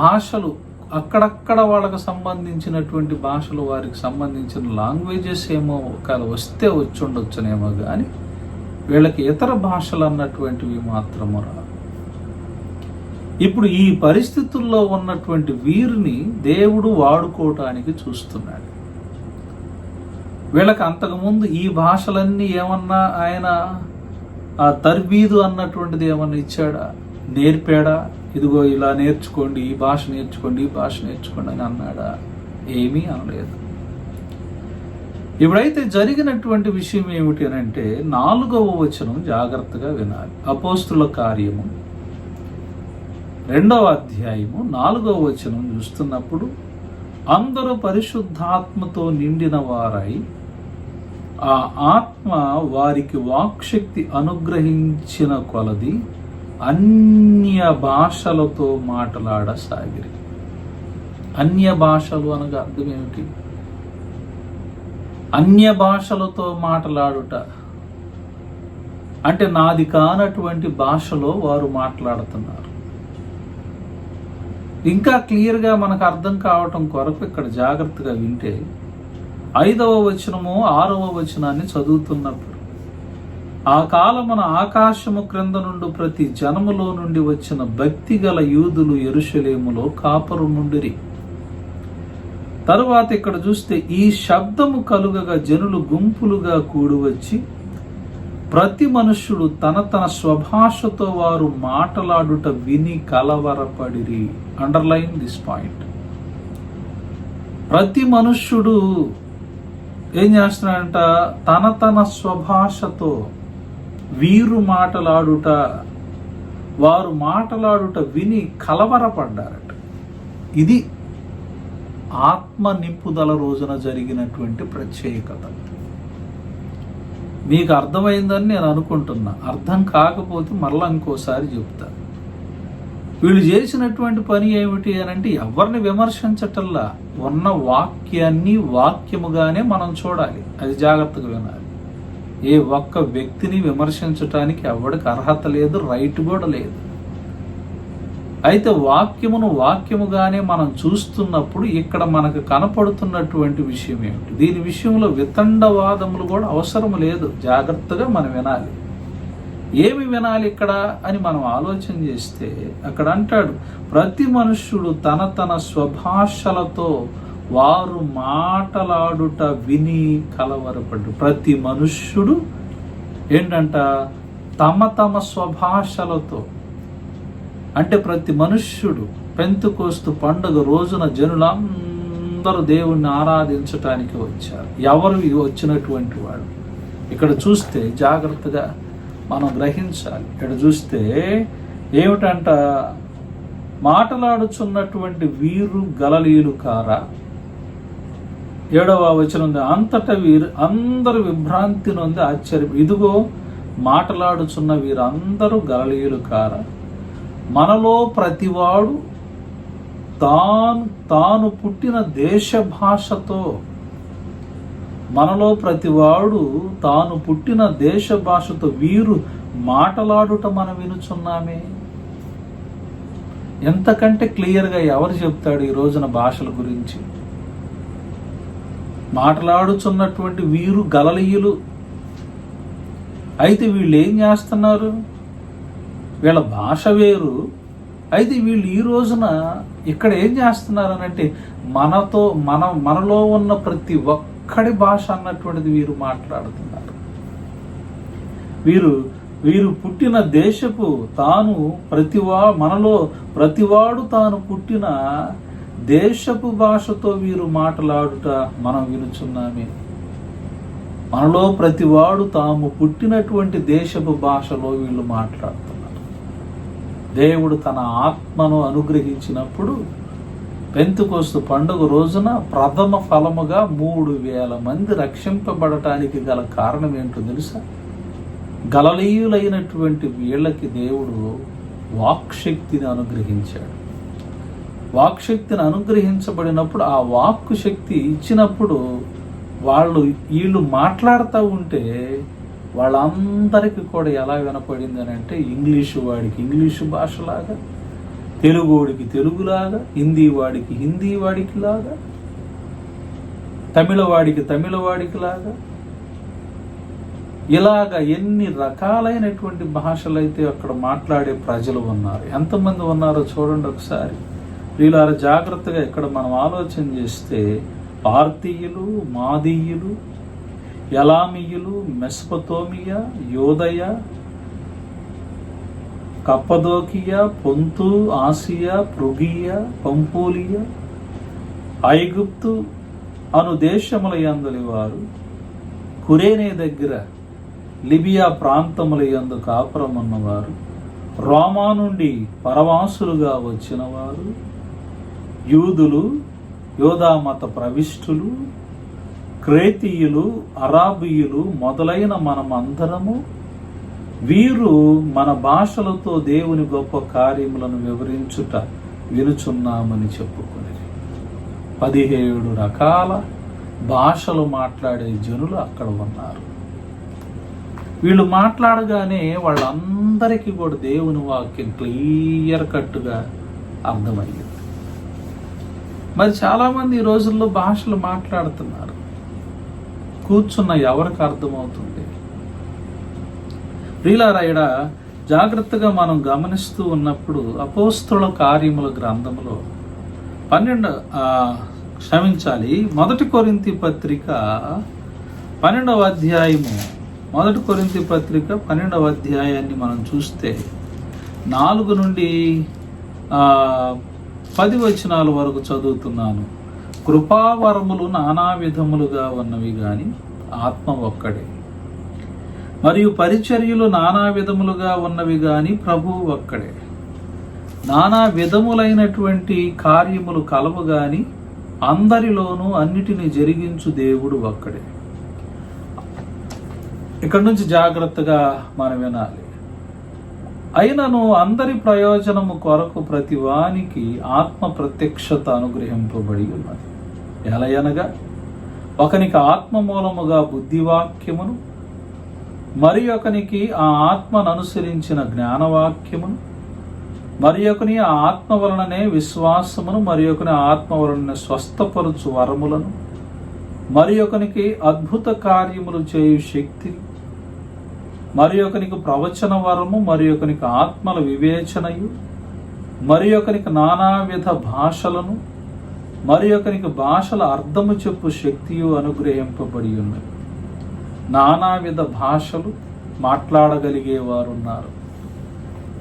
భాషలు, అక్కడక్కడ వాళ్ళకు సంబంధించినటువంటి భాషలు, వారికి సంబంధించిన లాంగ్వేజెస్ ఏమో ఒకవేళ వస్తే వచ్చి ఉండొచ్చునేమో, కానీ వీళ్ళకి ఇతర భాషలు అన్నటువంటివి మాత్రము రా. ఇప్పుడు ఈ పరిస్థితుల్లో ఉన్నటువంటి వీరిని దేవుడు వాడుకోవటానికి చూస్తున్నాడు. వీళ్ళకి అంతకుముందు ఈ భాషలన్నీ ఏమన్నా ఆయన ఆ తర్బీదు అన్నటువంటిది ఏమన్నా ఇచ్చాడా, నేర్పాడా? ఇదిగో ఇలా నేర్చుకోండి, ఈ భాష నేర్చుకోండి, ఈ భాష నేర్చుకోండి అని అన్నాడా? ఏమీ అనలేదు. ఇప్పుడైతే జరిగినటువంటి విషయం ఏమిటి అని అంటే 4వ వచనం జాగ్రత్తగా వినాలి. అపోస్తుల కార్యము 2వ అధ్యాయము 4వ వచనం చూస్తున్నప్పుడు, అందరూ పరిశుద్ధాత్మతో నిండిన వారై ఆ ఆత్మ వారికి వాక్శక్తి అనుగ్రహించిన కొలది అన్య భాషలతో మాట్లాడసాగిరి. అన్య భాషలు అనగా అర్థం ఏమిటి? అన్య భాషలతో మాట్లాడుట అంటే నాది కానటువంటి భాషలో వారు మాట్లాడుతున్నారు. ఇంకా క్లియర్గా మనకు అర్థం కావటం కొరకు ఇక్కడ జాగ్రత్తగా వింటే 5వ వచనము 6వ వచనాన్ని చదువుతున్నప్పుడు, ఆ కాలమున ఆకాశము క్రింద నుండి ప్రతి జనములో నుండి వచ్చిన భక్తి గల యూదులు యెరూషలేములో కాపురముండిరి. తరువాత ఇక్కడ చూస్తే, ఈ శబ్దము కలుగగా జనులు గుంపులుగా కూడి వచ్చి ప్రతి మనుష్యుడు తన తన స్వభాషతో వారు మాట్లాడుట విని కలవరపడిరి. Underline this point. ప్రతి మనుష్యుడు ఏం చేస్తున్నాడంట? తన తన స్వభాషతో వీరు మాట్లాడుట, వారు మాట్లాడుట విని కలవరపడ్డారట. ఇది ఆత్మ నింపుదల రోజున జరిగినటువంటి ప్రత్యేకత. మీకు అర్థమైందని నేను అనుకుంటున్నా. అర్థం కాకపోతే మరలా ఇంకోసారి చెప్తా. వీళ్ళు చేసినటువంటి పని ఏమిటి అని అంటే, ఎవరిని విమర్శించటల్లా, ఉన్న వాక్యాన్ని వాక్యముగానే మనం చూడాలి. అది జాగ్రత్తగా వినాలి. ఏ ఒక్క వ్యక్తిని విమర్శించటానికి ఎవరికి అర్హత లేదు, రైట్ కూడా లేదు. అయితే వాక్యమును వాక్యముగానే మనం చూస్తున్నప్పుడు ఇక్కడ మనకు కనపడుతున్నటువంటి విషయం ఏమిటి? దీని విషయంలో వితండవాదములు కూడా అవసరం లేదు. జాగ్రత్తగా మనం వినాలి. ఏమి వినాలి ఇక్కడ అని మనం ఆలోచన చేస్తే, అక్కడ అంటాడు, ప్రతి మనుష్యుడు తన తన స్వభాషలతో వారు మాట్లాడుట విని కలవరపడ్డు. ప్రతి మనుష్యుడు ఏంటంట? తమ తమ స్వభాషలతో. అంటే ప్రతి మనుష్యుడు పెంతెకోస్తు పండుగ రోజున జనులందరూ దేవుణ్ణి ఆరాధించటానికి వచ్చారు. ఎవరు వచ్చినటువంటి వాడు? ఇక్కడ చూస్తే జాగ్రత్తగా మనం గ్రహించాలి. ఇక్కడ చూస్తే ఏమిటంట? మాట్లాడుచున్నటువంటి వీరు గలిలయులు కారా? 7వ వచనం, అంతటా వీరు అందరూ విభ్రాంతి నొంది ఆశ్చర్యం, ఇదిగో మాట్లాడుచున్న వీరందరూ గలిలయులు కారా? మనలో ప్రతివాడు తాను పుట్టిన దేశ భాషతో, మనలో ప్రతివాడు తాను పుట్టిన దేశ భాషతో వీరు మాట్లాడుట మనం వినుచున్నామే. ఎంతకంటే క్లియర్గా ఎవరు చెప్తాడు ఈ రోజున భాషల గురించి? మాట్లాడుచున్నటువంటి వీరు గలిలయులు. అయితే వీళ్ళు ఏం చేస్తున్నారు? వీళ్ళ భాష వేరు. అయితే వీళ్ళు ఈ రోజున ఇక్కడ ఏం చేస్తున్నారు అనంటే, మనలో ఉన్న ప్రతి ఒక్కడి భాష అన్నటువంటిది వీరు మాట్లాడుతున్నారు. వీరు పుట్టిన దేశపు మనలో ప్రతివాడు తాను పుట్టిన దేశపు భాషతో వీరు మాట్లాడుట మనం వినుచున్నామే. మనలో ప్రతివాడు తాము పుట్టినటువంటి దేశపు భాషలో వీళ్ళు మాట్లాడుతున్నారు. దేవుడు తన ఆత్మను అనుగ్రహించినప్పుడు పెంతెకోస్తు పండుగ రోజున ప్రథమ ఫలముగా 3,000 మంది రక్షింపబడటానికి గల కారణం ఏంటో తెలుసా? గలిలయులైనటువంటి వీళ్ళకి దేవుడు వాక్శక్తిని అనుగ్రహించాడు. వాక్ శక్తిని అనుగ్రహించబడినప్పుడు ఆ వాక్కు శక్తి ఇచ్చినప్పుడు వీళ్ళు మాట్లాడుతూ ఉంటే వాళ్ళందరికీ కూడా ఎలా వినపడింది అని అంటే, ఇంగ్లీషు వాడికి ఇంగ్లీషు భాషలాగా, తెలుగు వాడికి తెలుగులాగా, హిందీ వాడికి హిందీ వాడికి లాగా, తమిళ వాడికి లాగా, ఇలాగ ఎన్ని రకాలైనటువంటి భాషలైతే అక్కడ మాట్లాడే ప్రజలు ఉన్నారు. ఎంతమంది ఉన్నారో చూడండి ఒకసారి. వీళ్ళ జాగ్రత్తగా ఇక్కడ మనం ఆలోచన చేస్తే పార్తీయులు, మాదీయులు, ఎలామీయులు, మెస్పతోమియా, యోదయ, కప్పదోకియా, పొంతు, ఆసియా, పృగియా, పంపూలియా, ఐగుప్తు అను దేశముల యందలి వారు, కురేనే దగ్గర లిబియా ప్రాంతముల యందు కాపురమున్నవారు, రోమా నుండి పరవాసులుగా వచ్చిన వారు, యూదులు, యోధామత ప్రవిష్టులు, క్రేతీయులు, అరాబీయులు మొదలైన మనమందరము వీరు మన భాషలతో దేవుని గొప్ప కార్యములను వివరించుట వినుచున్నామని చెప్పుకుని 17 రకాల భాషలు మాట్లాడే జనులు అక్కడ ఉన్నారు. వీళ్ళు మాట్లాడగానే వాళ్ళందరికీ కూడా దేవుని వాక్యం క్లియర్ కట్గా అర్థమయ్యింది. మరి చాలామంది ఈ రోజుల్లో భాషలు మాట్లాడుతున్నారు. కూర్చున్న ఎవరికి అర్థమవుతుంది? ప్రియులారా, జాగ్రత్తగా మనం గమనిస్తూ ఉన్నప్పుడు అపోస్తలుల కార్యముల గ్రంథంలో 1 కొరింథీ పత్రిక 12వ అధ్యాయము 1 కొరింథీ పత్రిక 12వ అధ్యాయాన్ని మనం చూస్తే 4 నుండి 10 వచనాల వరకు చదువుతున్నాను. కృపావరములు నానా విధములుగా ఉన్నవి గాని ఆత్మ ఒక్కడే, మరియు పరిచర్యలు నానా విధములుగా ఉన్నవి గాని ప్రభువు ఒక్కడే, నానా విధములైనటువంటి కార్యములు కలవు గాని అందరిలోనూ అన్నిటిని జరిగించు దేవుడు ఒక్కడే. ఇక్కడ నుంచి జాగ్రత్తగా మనం వినాలి. అయినను అందరి ప్రయోజనము కొరకు ప్రతి వానికి ఆత్మ ప్రత్యక్షత అనుగ్రహింపబడి ఉన్నది. ఎలయనగా ఒకనికి ఆత్మ మూలముగా బుద్ధివాక్యమును, మరి ఒకనికి ఆ ఆత్మను అనుసరించిన జ్ఞానవాక్యమును, మరి ఒకని ఆ ఆత్మ వలననే విశ్వాసమును, మరి ఒకని ఆత్మ వలననే స్వస్థపరుచు వరములను, మరి ఒకనికి అద్భుత కార్యములు చేయు శక్తి, మరి ఒకనికి ప్రవచన వరము, మరి ఒకనికి ఆత్మల వివేచనయు, మరి ఒకనికి నానావిధ భాషలను, మరి ఒకనికి భాషల అర్థము చెప్పు శక్తియు అనుగ్రహింపబడి ఉన్నది. నానావిధ భాషలు మాట్లాడగలిగేవారు ఉన్నారు.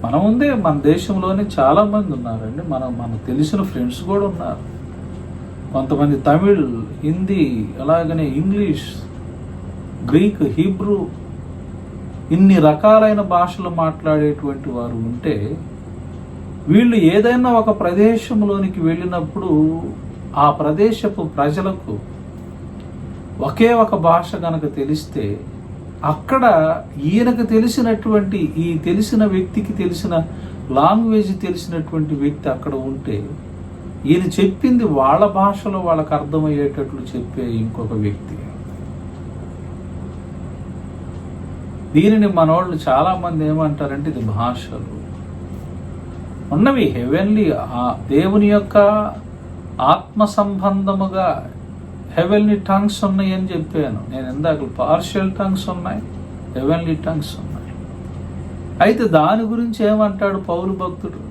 మన ముందే మన దేశంలోనే చాలా మంది ఉన్నారండి. మనకు తెలిసిన ఫ్రెండ్స్ కూడా ఉన్నారు. కొంతమంది తమిళ్, హిందీ, అలాగనే ఇంగ్లీష్, గ్రీక్, హీబ్రూ, ఇన్ని రకాలైన భాషలు మాట్లాడేటువంటి వారు ఉంటే, వీళ్ళు ఏదైనా ఒక ప్రదేశంలోనికి వెళ్ళినప్పుడు ఆ ప్రదేశపు ప్రజలకు ఒకే ఒక భాష కనుక తెలిస్తే, అక్కడ ఈయనకు తెలిసినటువంటి ఈ తెలిసిన వ్యక్తికి తెలిసిన లాంగ్వేజ్ తెలిసినటువంటి వ్యక్తి అక్కడ ఉంటే, ఈయన చెప్పింది వాళ్ళ భాషలో వాళ్ళకు అర్థమయ్యేటట్లు చెప్పే ఇంకొక వ్యక్తి. దీనిని మనోళ్ళు చాలామంది ఏమంటారంటే ఇది భాషలు ఉన్నవి, హెవెన్లీ, దేవుని యొక్క ఆత్మ సంబంధముగా హెవెన్లీ టంగ్స్ ఉన్నాయి అని చెప్పాను నేను ఇందాక. పార్షియల్ టంగ్స్ ఉన్నాయి, హెవెన్లీ టంగ్స్ ఉన్నాయి. అయితే దాని గురించి ఏమంటాడు పౌలు భక్తుడు?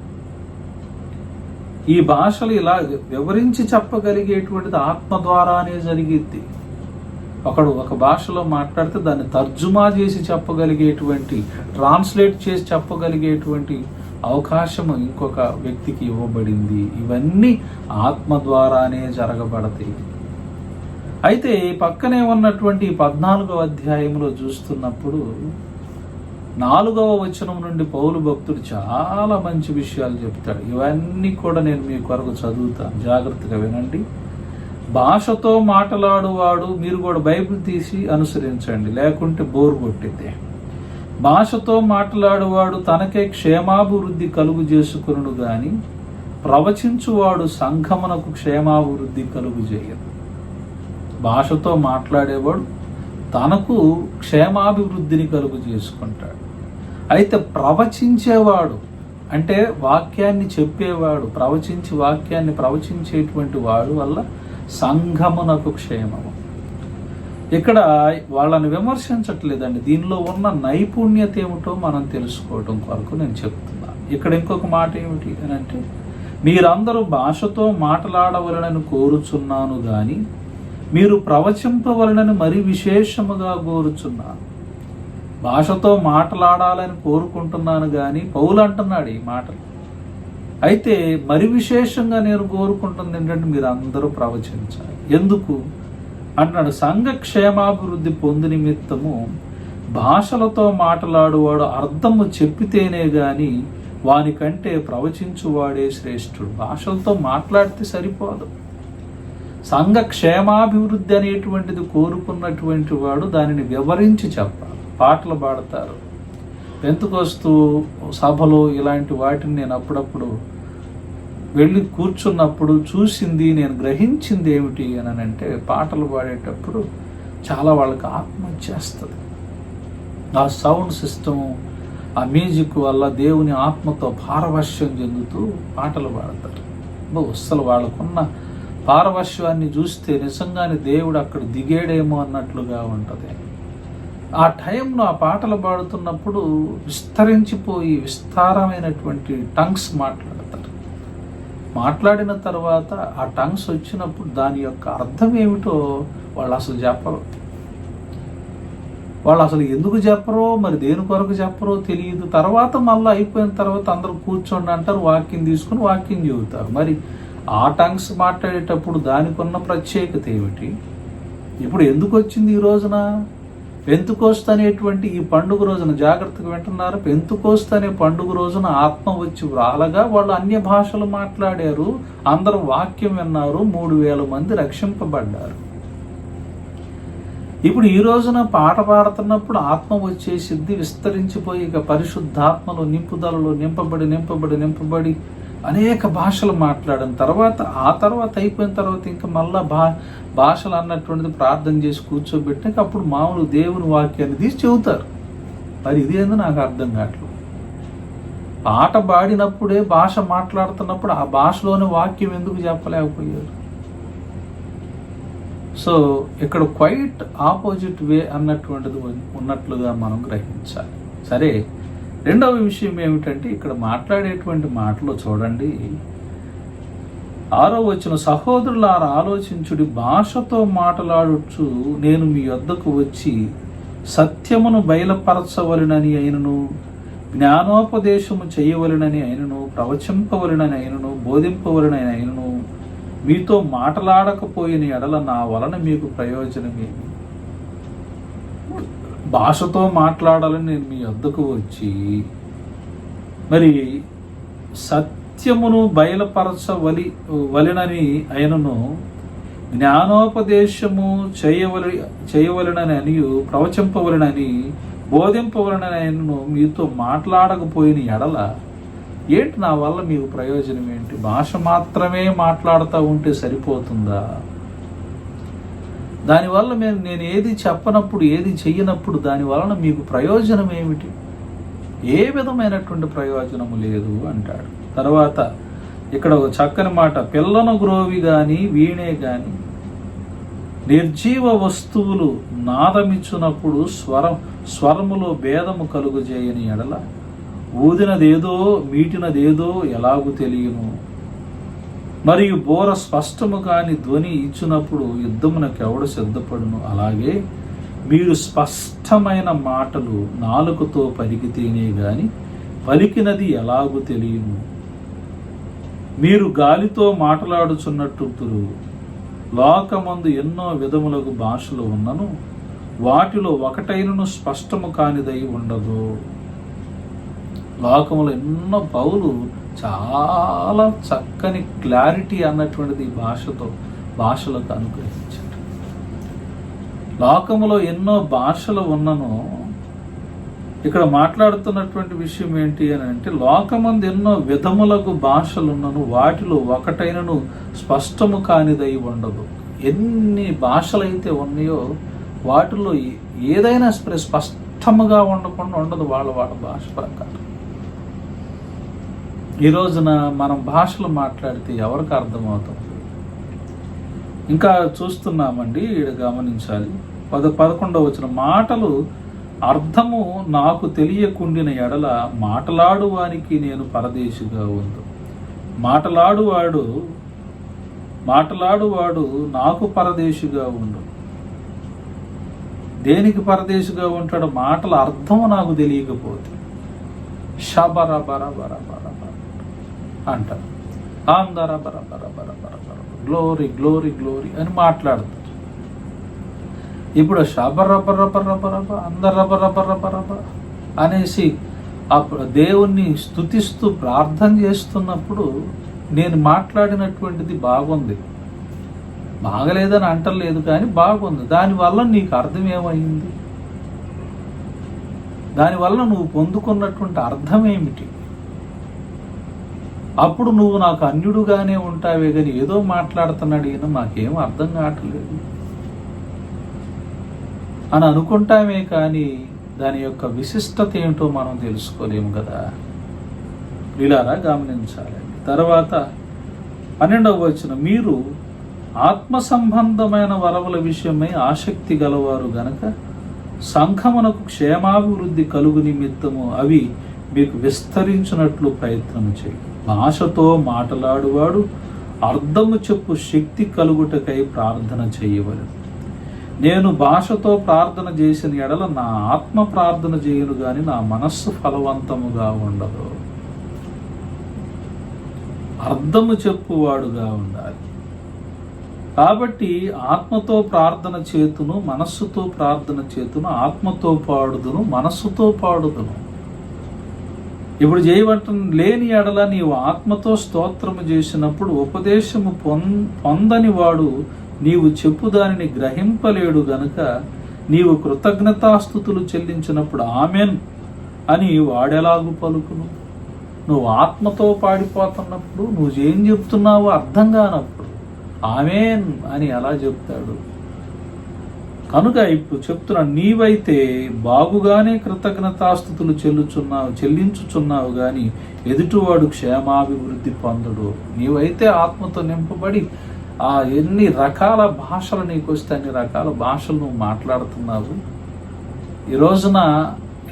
ఈ భాషలు ఇలా వివరించి చెప్పగలిగేటువంటిది ఆత్మ ద్వారానే జరిగిద్ది. ఒకడు ఒక భాషలో మాట్లాడితే దాన్ని తర్జుమా చేసి చెప్పగలిగేటువంటి, ట్రాన్స్లేట్ చేసి చెప్పగలిగేటువంటి అవకాశము ఇంకొక వ్యక్తికి ఇవ్వబడింది. ఇవన్నీ ఆత్మ ద్వారానే జరగబడతాయి. అయితే పక్కనే ఉన్నటువంటి 14వ అధ్యాయంలో చూస్తున్నప్పుడు 4వ వచనం నుండి పౌలు భక్తుడు చాలా మంచి విషయాలు చెప్తాడు. ఇవన్నీ కూడా నేను మీ కొరకు చదువుతాను, జాగ్రత్తగా వినండి. భాషతో మాట్లాడువాడు, మీరు కూడా బైబిల్ తీసి అనుసరించండి, లేకుంటే బోర్ కొట్టింది. భాషతో మాట్లాడువాడు తనకే క్షేమాభివృద్ధి కలుగు చేసుకును గాని ప్రవచించువాడు సంఘమునకు క్షేమాభివృద్ధి కలుగు చేయదు. భాషతో మాట్లాడేవాడు తనకు క్షేమాభివృద్ధిని కలుగు చేసుకుంటాడు. అయితే ప్రవచించేవాడు అంటే వాక్యాన్ని చెప్పేవాడు, ప్రవచించి వాక్యాన్ని ప్రవచించేటువంటి వాడు వల్ల సంఘమునకు క్షేమము. ఇక్కడ వాళ్ళని విమర్శించట్లేదండి, దీనిలో ఉన్న నైపుణ్యత ఏమిటో మనం తెలుసుకోవడం కొరకు నేను చెప్తున్నా. ఇక్కడ ఇంకొక మాట ఏమిటి అని అంటే, మీరందరూ భాషతో మాట్లాడవలనని కోరుచున్నాను గాని మీరు ప్రవచింపవలనని మరి విశేషముగా కోరుచున్నాను. భాషతో మాట్లాడాలని కోరుకుంటున్నాను కానీ పౌలు అంటున్నాడు ఈ మాటలు. అయితే మరి విశేషంగా నేను కోరుకుంటుంది ఏంటంటే మీరు అందరూ ప్రవచించాలి. ఎందుకు అంటున్నాడు, సంఘ క్షేమాభివృద్ధి పొంది నిమిత్తము భాషలతో మాట్లాడువాడు అర్థము చెప్పితేనే గాని వానికంటే ప్రవచించువాడే శ్రేష్ఠుడు. భాషలతో మాట్లాడితే సరిపోదు. సంఘ క్షేమాభివృద్ధి అనేటువంటిది కోరుకున్నటువంటి వాడు దానిని వివరించి చెప్పాలి. పాటలు పాడతారు, పెంతుకొస్తూ సభలో ఇలాంటి వాటిని నేను అప్పుడప్పుడు వెళ్ళి కూర్చున్నప్పుడు చూసింది, నేను గ్రహించింది ఏమిటి అని అంటే, పాటలు పాడేటప్పుడు చాలా వాళ్ళకి ఆత్మ వచ్చేస్తుంది. ఆ సౌండ్ సిస్టము, ఆ మ్యూజిక్ వల్ల దేవుని ఆత్మతో పారవశ్యం చెందుతూ పాటలు పాడతారు. అసలు వాళ్ళకున్న పారవశ్యాన్ని చూస్తే నిజంగానే దేవుడు అక్కడ దిగేడేమో అన్నట్లుగా ఉంటుంది. ఆ టైంలో ఆ పాటలు పాడుతున్నప్పుడు విస్తరించిపోయి విస్తారమైనటువంటి టంగ్స్ మాట్లాడతారు. మాట్లాడిన తర్వాత ఆ టంగ్స్ వచ్చినప్పుడు దాని యొక్క అర్థం ఏమిటో వాళ్ళు అసలు చెప్పరు. వాళ్ళు అసలు ఎందుకు చెప్పరో, మరి దేని కొరకు చెప్పరో తెలియదు. తర్వాత మళ్ళీ అయిపోయిన తర్వాత అందరూ కూర్చోండి అంటారు, వాక్యం తీసుకుని వాక్యం చెబుతారు. మరి ఆ టంగ్స్ మాట్లాడేటప్పుడు దానికి ఉన్న ప్రత్యేకత ఏమిటి? ఇప్పుడు ఎందుకు వచ్చింది ఈ రోజున? పెంతుకోస్తు అనేటువంటి ఈ పండుగ రోజున, జాగ్రత్తగా వింటున్నారు, పెంతుకోస్తు అనే పండుగ రోజున ఆత్మ వచ్చి రాలగా వాళ్ళు అన్య భాషలు మాట్లాడారు, అందరూ వాక్యం విన్నారు, 3,000 మంది రక్షింపబడ్డారు. ఇప్పుడు ఈ రోజున పాట పాడుతున్నప్పుడు ఆత్మ వచ్చేసిద్ది, విస్తరించిపోయి ఇక పరిశుద్ధాత్మలో నింపుదలలో నింపబడి అనేక భాషలు మాట్లాడిన తర్వాత ఆ తర్వాత అయిపోయిన తర్వాత ఇంకా మళ్ళా భాషలు అన్నటువంటిది ప్రార్థన చేసి కూర్చోబెట్టాక అప్పుడు మామూలు దేవుని వాక్యాన్ని తీసి చెబుతారు. మరి ఇదేందో నాకు అర్థం కావట్లేదు. పాట పాడినప్పుడే భాష మాట్లాడుతున్నప్పుడు ఆ భాషలోనే వాక్యం ఎందుకు చెప్పలేకపోయారు? సో ఇక్కడ క్వైట్ ఆపోజిట్ వే అన్నటువంటిది ఉన్నట్లుగా మనం గ్రహించాలి. సరే, రెండవ విషయం ఏమిటంటే ఇక్కడ మాట్లాడేటువంటి మాటలు చూడండి. 6వ వచనం, సహోదరులారా ఆలోచించుడి, భాషతో మాట్లాడుచు నేను మీ వద్దకు వచ్చి సత్యమును బయలుపరచవలెనని అయినను, జ్ఞానోపదేశము చేయవలెనని అయినను, ప్రవచింపవలెనని అయినను, బోధింపవలెనని అయినను మీతో మాట్లాడకపోయిన ఎడల నా వలన మీకు ప్రయోజనమేమి? భాషతో మాట్లాడాలని నేను మీ వద్దకు వచ్చి మరి సత్యమును బయలుపరచవలెనని అయినను, జ్ఞానోపదేశము చేయవలెనని అనియు, ప్రవచింపవలెనని బోధింపవలెనని అయినను మీతో మాట్లాడకపోయిన ఎడల ఏంటి నా వల్ల మీకు ప్రయోజనం ఏంటి? భాష మాత్రమే మాట్లాడుతూ ఉంటే సరిపోతుందా? దానివల్ల నేను ఏది చెప్పనప్పుడు, ఏది చెయ్యనప్పుడు దాని వలన మీకు ప్రయోజనం ఏమిటి? ఏ విధమైనటువంటి ప్రయోజనము లేదు అంటాడు. తర్వాత ఇక్కడ ఒక చక్కని మాట, పిల్లను గ్రోవి గాని వీణే గాని నిర్జీవ వస్తువులు నాదమిచ్చునప్పుడు స్వరములో భేదము కలుగజేయని ఎడల ఊదినదేదో మీటినదేదో ఎలాగూ తెలియను. మరియు బోర స్పష్టము కాని ధ్వని ఇచ్చినప్పుడు యుద్ధమునకు ఎవడు సిద్ధపడును. అలాగే మీరు స్పష్టమైన మాటలు నాలుకతో పలికితేనే గాని పలికినది ఎలాగూ తెలియను. మీరు గాలితో మాట్లాడుచున్నట్టు లోకమందు ఎన్నో విధములకు భాషలు ఉన్నను, వాటిలో ఒకటైనను స్పష్టము కానిదై ఉండదు. లోకములో ఎన్నో పౌలు చాలా చక్కని క్లారిటీ అన్నటువంటిది భాషలకు అనుగ్రహించాడు. లోకములో ఎన్నో భాషలు ఉన్నను, ఇక్కడ మాట్లాడుతున్నటువంటి విషయం ఏంటి అని అంటే, లోకమందు ఎన్నో విధములకు భాషలున్నను, వాటిలో ఒకటైనను స్పష్టము కానిదై ఉండదు. ఎన్ని భాషలైతే ఉన్నాయో వాటిలో ఏదైనా స్పష్టముగా ఉండదు వాళ్ళ భాష ప్రకారం. ఈ రోజున మనం భాషలు మాట్లాడితే ఎవరికి అర్థమవుతుంది? ఇంకా చూస్తున్నామండి, గమనించాలి. 11వ వచనం, మాటలు అర్థము నాకు తెలియకుండిన ఎడల మాటలాడు వానికి నేను పరదేశిగా ఉండు. మాటలాడువాడు నాకు పరదేశిగా ఉండు. దేనికి పరదేశిగా ఉంటాడు? మాటల అర్థము నాకు తెలియకపోతే. షబర బర బర బర బర అంటారు, అందర బర బర బర బర బర, గ్లోరీ గ్లోరీ గ్లోరీ అని మాట్లాడుతారు. ఇప్పుడు షబరబరబరబరబ అందరబరబరబరబ అనేసి దేవుణ్ణి స్తుతిస్తూ ప్రార్థన చేస్తున్నప్పుడు నేను మాట్లాడినటువంటిది బాగుంది, బాగలేదని అంటలేదు, కానీ బాగుంది. దానివల్ల నీకు అర్థం ఏమైంది? దానివల్ల నువ్వు పొందుకున్నటువంటి అర్థం ఏమిటి? అప్పుడు నువ్వు నాకు అన్యుడుగానే ఉంటావే కానీ ఏదో మాట్లాడుతున్నాడు ఈయన, మాకేం అర్థం కావట్లేదు అని అనుకుంటామే, కానీ దాని యొక్క విశిష్టత ఏమిటో మనం తెలుసుకోలేము కదా. వీళ్ళారా గమనించాలండి. తర్వాత 12వ వచనం, మీరు ఆత్మ సంబంధమైన వరముల విషయమై ఆసక్తి గలవారు గనక సంఘమునకు క్షేమాభివృద్ధి కలుగు నిమిత్తము అవి మీకు విస్తరించినట్లు ప్రయత్నం చేయి. భాషతో మాట్లాడువాడు అర్థము చెప్పు శక్తి కలుగుటకై ప్రార్థన చేయవలెను. నేను భాషతో ప్రార్థన చేసిన ఎడల నా ఆత్మ ప్రార్థన చేయను గాని నా మనస్సు ఫలవంతముగా ఉండదు. అర్థము చెప్పువాడుగా ఉండాలి. కాబట్టి ఆత్మతో ప్రార్థన చేతును, మనస్సుతో ప్రార్థన చేతును, ఆత్మతో పాడుదును, మనస్సుతో పాడుదును. ఇప్పుడు చేయబట్టం లేని ఎడల నీవు ఆత్మతో స్తోత్రము చేసినప్పుడు ఉపదేశము పొందని వాడు నీవు చెప్పు దానిని గ్రహింపలేడు గనుక నీవు కృతజ్ఞతాస్తుతులు చెల్లించినప్పుడు ఆమెన్ అని వాడెలాగు పలుకును? నువ్వు ఆత్మతో పాడిపోతున్నప్పుడు నువ్వు ఏం చెప్తున్నావో అర్థం కానప్పుడు ఆమెన్ అని ఎలా చెప్తాడు? కనుక ఇప్పుడు చెప్తున్నాను, నీవైతే బాగుగానే కృతజ్ఞతాస్తుతులు చెల్లించుచున్నావు కానీ ఎదుటివాడు క్షేమాభివృద్ధి పొందడు. నీవైతే ఆత్మతో నింపబడి ఎన్ని రకాల భాషలు నీకు వస్తే అన్ని రకాల భాషలు నువ్వు మాట్లాడుతున్నావు. ఈ రోజున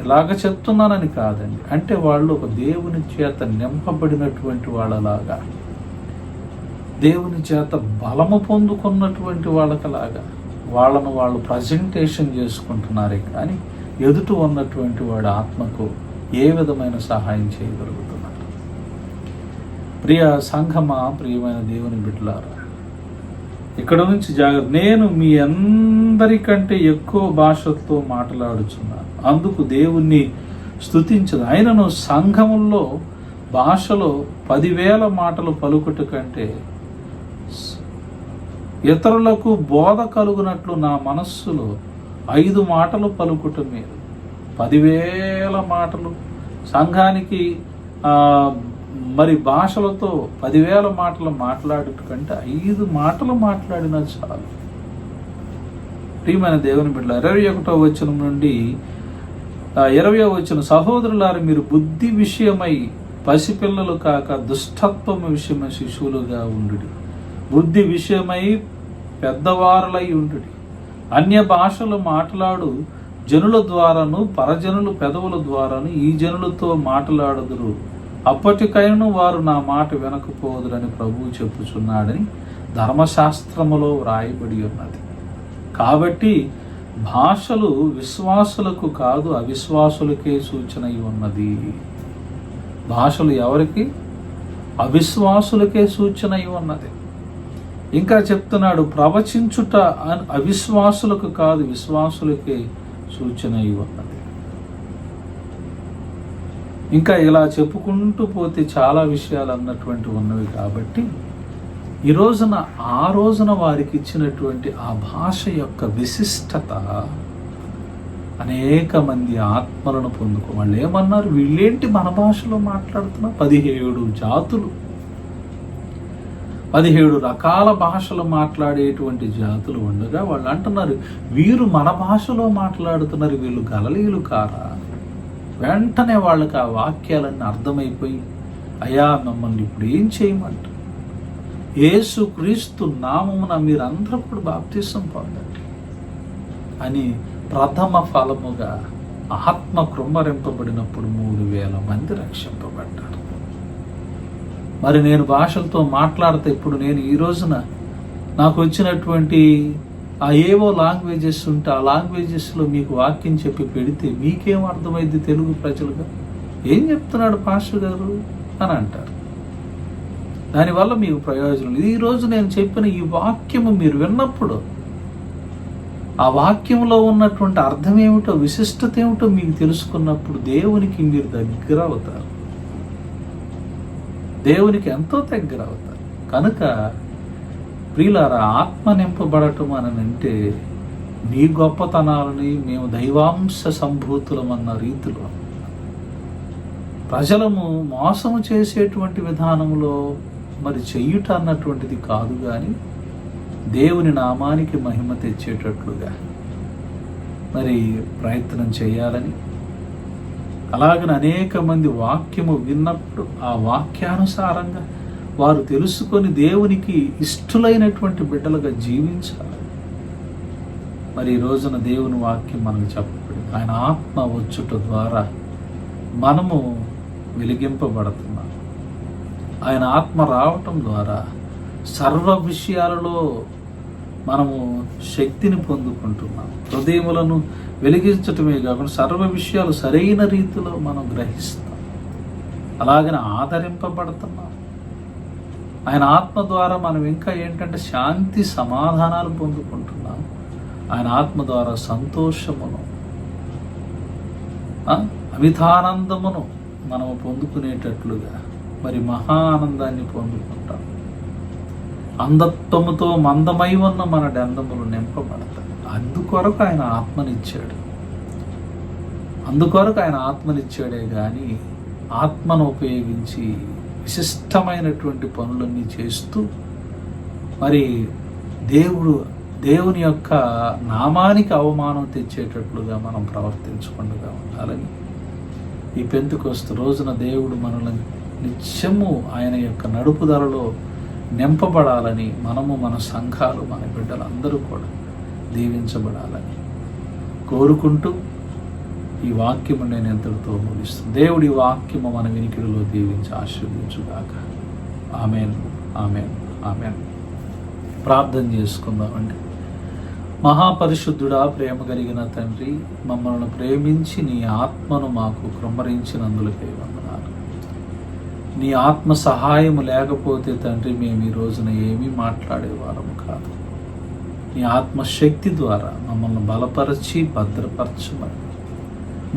ఇలాగ చెప్తున్నానని కాదండి, అంటే వాళ్ళు ఒక దేవుని చేత నింపబడినటువంటి వాళ్ళలాగా, దేవుని చేత బలము పొందుకున్నటువంటి వాళ్ళకలాగా వాళ్ళను వాళ్ళు ప్రజెంటేషన్ చేసుకుంటున్నారే కానీ ఎదుట ఉన్నటువంటి వాడి ఆత్మకు ఏ విధమైన సహాయం చేయగలుగుతున్నారు? ప్రియ సంఘమా, ప్రియమైన దేవుని బిడ్డలారా, ఇక్కడ నుంచి జాగ్రత్త. నేను మీ అందరికంటే ఎక్కువ భాషలతో మాట్లాడుచున్నాను, అందుకు దేవుణ్ణి స్తుతించదు. ఆయనను సంఘముల్లో భాషలో 10,000 మాటలు పలుకుట కంటే ఇతరులకు బోధ కలుగునట్లు నా మనస్సులో 5 మాటలు పలుకుట మేలు. 10,000 మాటలు సంఘానికి మరి భాషలతో 10,000 మాటలు మాట్లాడుట కంటే 5 మాటలు మాట్లాడినా చాలు. ప్రియమైన దేవుని బిడ్డలారా, 21వ వచనం నుండి 20వ వచనం, సహోదరులారా మీరు బుద్ధి విషయమై పసిపిల్లలు కాక దుష్టత్వము విషయమై శిశువులుగా ఉండుడి. బుద్ధి విషయమై పెద్దవారులై ఉండుడి. అన్య భాషలు మాట్లాడు జనుల ద్వారాను పరజనులు పెదవుల ద్వారాను ఈ జనులతో మాట్లాడుదురు, అప్పటికైనా వారు నా మాట వినకపోదురని ప్రభువు చెప్పుచున్నాడని ధర్మశాస్త్రములో వ్రాయబడి ఉన్నది. కాబట్టి భాషలు విశ్వాసులకు కాదు అవిశ్వాసులకే సూచన ఉన్నది. భాషలు ఎవరికి? అవిశ్వాసులకే సూచన ఉన్నది. ఇంకా చెప్తున్నాడు, ప్రవచించుట అవిశ్వాసులకు కాదు విశ్వాసులకే సూచన ఉన్నది. ఇంకా ఇలా చెప్పుకుంటూ పోతే చాలా విషయాలు అన్నటువంటి ఉన్నవి. కాబట్టి ఈ రోజున ఆ రోజున వారికి ఇచ్చినటువంటి ఆ భాష యొక్క విశిష్టత అనేక మంది ఆత్మలను పొందుకో. వాళ్ళు ఏమన్నారు, వీళ్ళేంటి మన భాషలో మాట్లాడుతున్నా? 17 జాతులు, 17 రకాల భాషలు మాట్లాడేటువంటి జాతులు ఉండగా వాళ్ళు అంటున్నారు, వీరు మన భాషలో మాట్లాడుతున్నారు, వీళ్ళు గలిలయులు కారా? వెంటనే వాళ్ళకి ఆ వాక్యాలన్నీ అర్థమైపోయి, అయ్యా మమ్మల్ని ఇప్పుడు ఏం చేయమంట? యేసుక్రీస్తు నామమున మీరందరూ కూడా బాప్తిసం పొందండి అని ప్రథమ ఫలముగా ఆత్మ కృమ్మరింపబడినప్పుడు 3000 మంది రక్షింపబడ్డారు. మరి నేను భాషలతో మాట్లాడితే ఇప్పుడు నేను ఈ రోజున నాకు వచ్చినటువంటి ఆ ఏవో లాంగ్వేజెస్ ఉంటే ఆ లాంగ్వేజెస్లో మీకు వాక్యం చెప్పి పెడితే మీకేం అర్థమైంది తెలుగు ప్రజలుగా? ఏం చెప్తున్నాడు పాస్టర్ గారు అని అంటారు. దానివల్ల మీకు ప్రయోజనం లేదు. ఈరోజు నేను చెప్పిన ఈ వాక్యము మీరు విన్నప్పుడు ఆ వాక్యంలో ఉన్నటువంటి అర్థం ఏమిటో, విశిష్టత ఏమిటో మీకు తెలుసుకున్నప్పుడు దేవునికి మీరు దగ్గర అవుతారు, దేవునికి ఎంతో దగ్గర అవుతారు. కనుక ప్రియులారా, ఆత్మ నింపబడటం అని అంటే నీ గొప్పతనాలని మేము దైవాంశ సంభూతులమన్న రీతిలో ప్రజలము మోసము చేసేటువంటి విధానంలో మరి చెయ్యుట అన్నటువంటిది కాదు, కానీ దేవుని నామానికి మహిమ తెచ్చేటట్లుగా మరి ప్రయత్నం చేయాలని, అలాగని అనేక మంది వాక్యము విన్నప్పుడు ఆ వాక్యానుసారంగా వారు తెలుసుకొని దేవునికి ఇష్టలైనటువంటి బిడ్డలుగా జీవించాలి. మరి ఈ రోజున దేవుని వాక్యం మనకు చెప్పబడింది, ఆయన ఆత్మ వచ్చుట ద్వారా మనము వెలిగింపబడుతున్నాం. ఆయన ఆత్మ రావటం ద్వారా సర్వ విషయాలలో మనము శక్తిని పొందుకుంటున్నాం. హృదయములను వెలిగించటమే కాకుండా సర్వ విషయాలు సరైన రీతిలో మనం గ్రహిస్తాం. అలాగనే ఆదరింపబడుతున్నాం. ఆయన ఆత్మ ద్వారా మనం ఇంకా ఏంటంటే శాంతి సమాధానాలు పొందుకుంటున్నాం. ఆయన ఆత్మ ద్వారా సంతోషమును, అమితానందమును మనము పొందుకునేటట్లుగా మరి మహా ఆనందాన్ని పొందుకుంటాం. అంధత్వముతో మందమై ఉన్న మన డందములు నింపబడతాయి. అందుకొరకు ఆయన ఆత్మనిచ్చాడే కానీ ఆత్మను ఉపయోగించి విశిష్టమైనటువంటి పనులన్నీ చేస్తూ మరి దేవుని యొక్క నామానికి అవమానం తెచ్చేటట్లుగా మనం ప్రవర్తించకుండా ఉండాలని, ఈ పెంతెకొస్తు రోజున దేవుడు మనల్ని నిత్యము ఆయన యొక్క నడుపుదలలో నింపబడాలని, మనము మన సంఘాలు మన బిడ్డలందరూ కూడా దీవించబడాలని కోరుకుంటూ ఈ వాక్యము నేను ఎంతటితో ముగిస్తాను. దేవుడి వాక్యము మన వినికిడిలో దీవించి ఆశీర్వదించుగాక. ఆమేన్, ఆమేన్, ఆమేన్. ప్రార్థన చేసుకుందామండి. మహాపరిశుద్ధుడా, ప్రేమ కలిగిన తండ్రి, మమ్మల్ని ప్రేమించి నీ ఆత్మను మాకు కృమ్మరించినందులకై వందనాలు. నీ ఆత్మ సహాయము లేకపోతే తండ్రి మేము ఈ రోజున ఏమీ మాట్లాడేవారము కాదు. నీ ఆత్మశక్తి ద్వారా మమ్మల్ని బలపరచి భద్రపరచమని,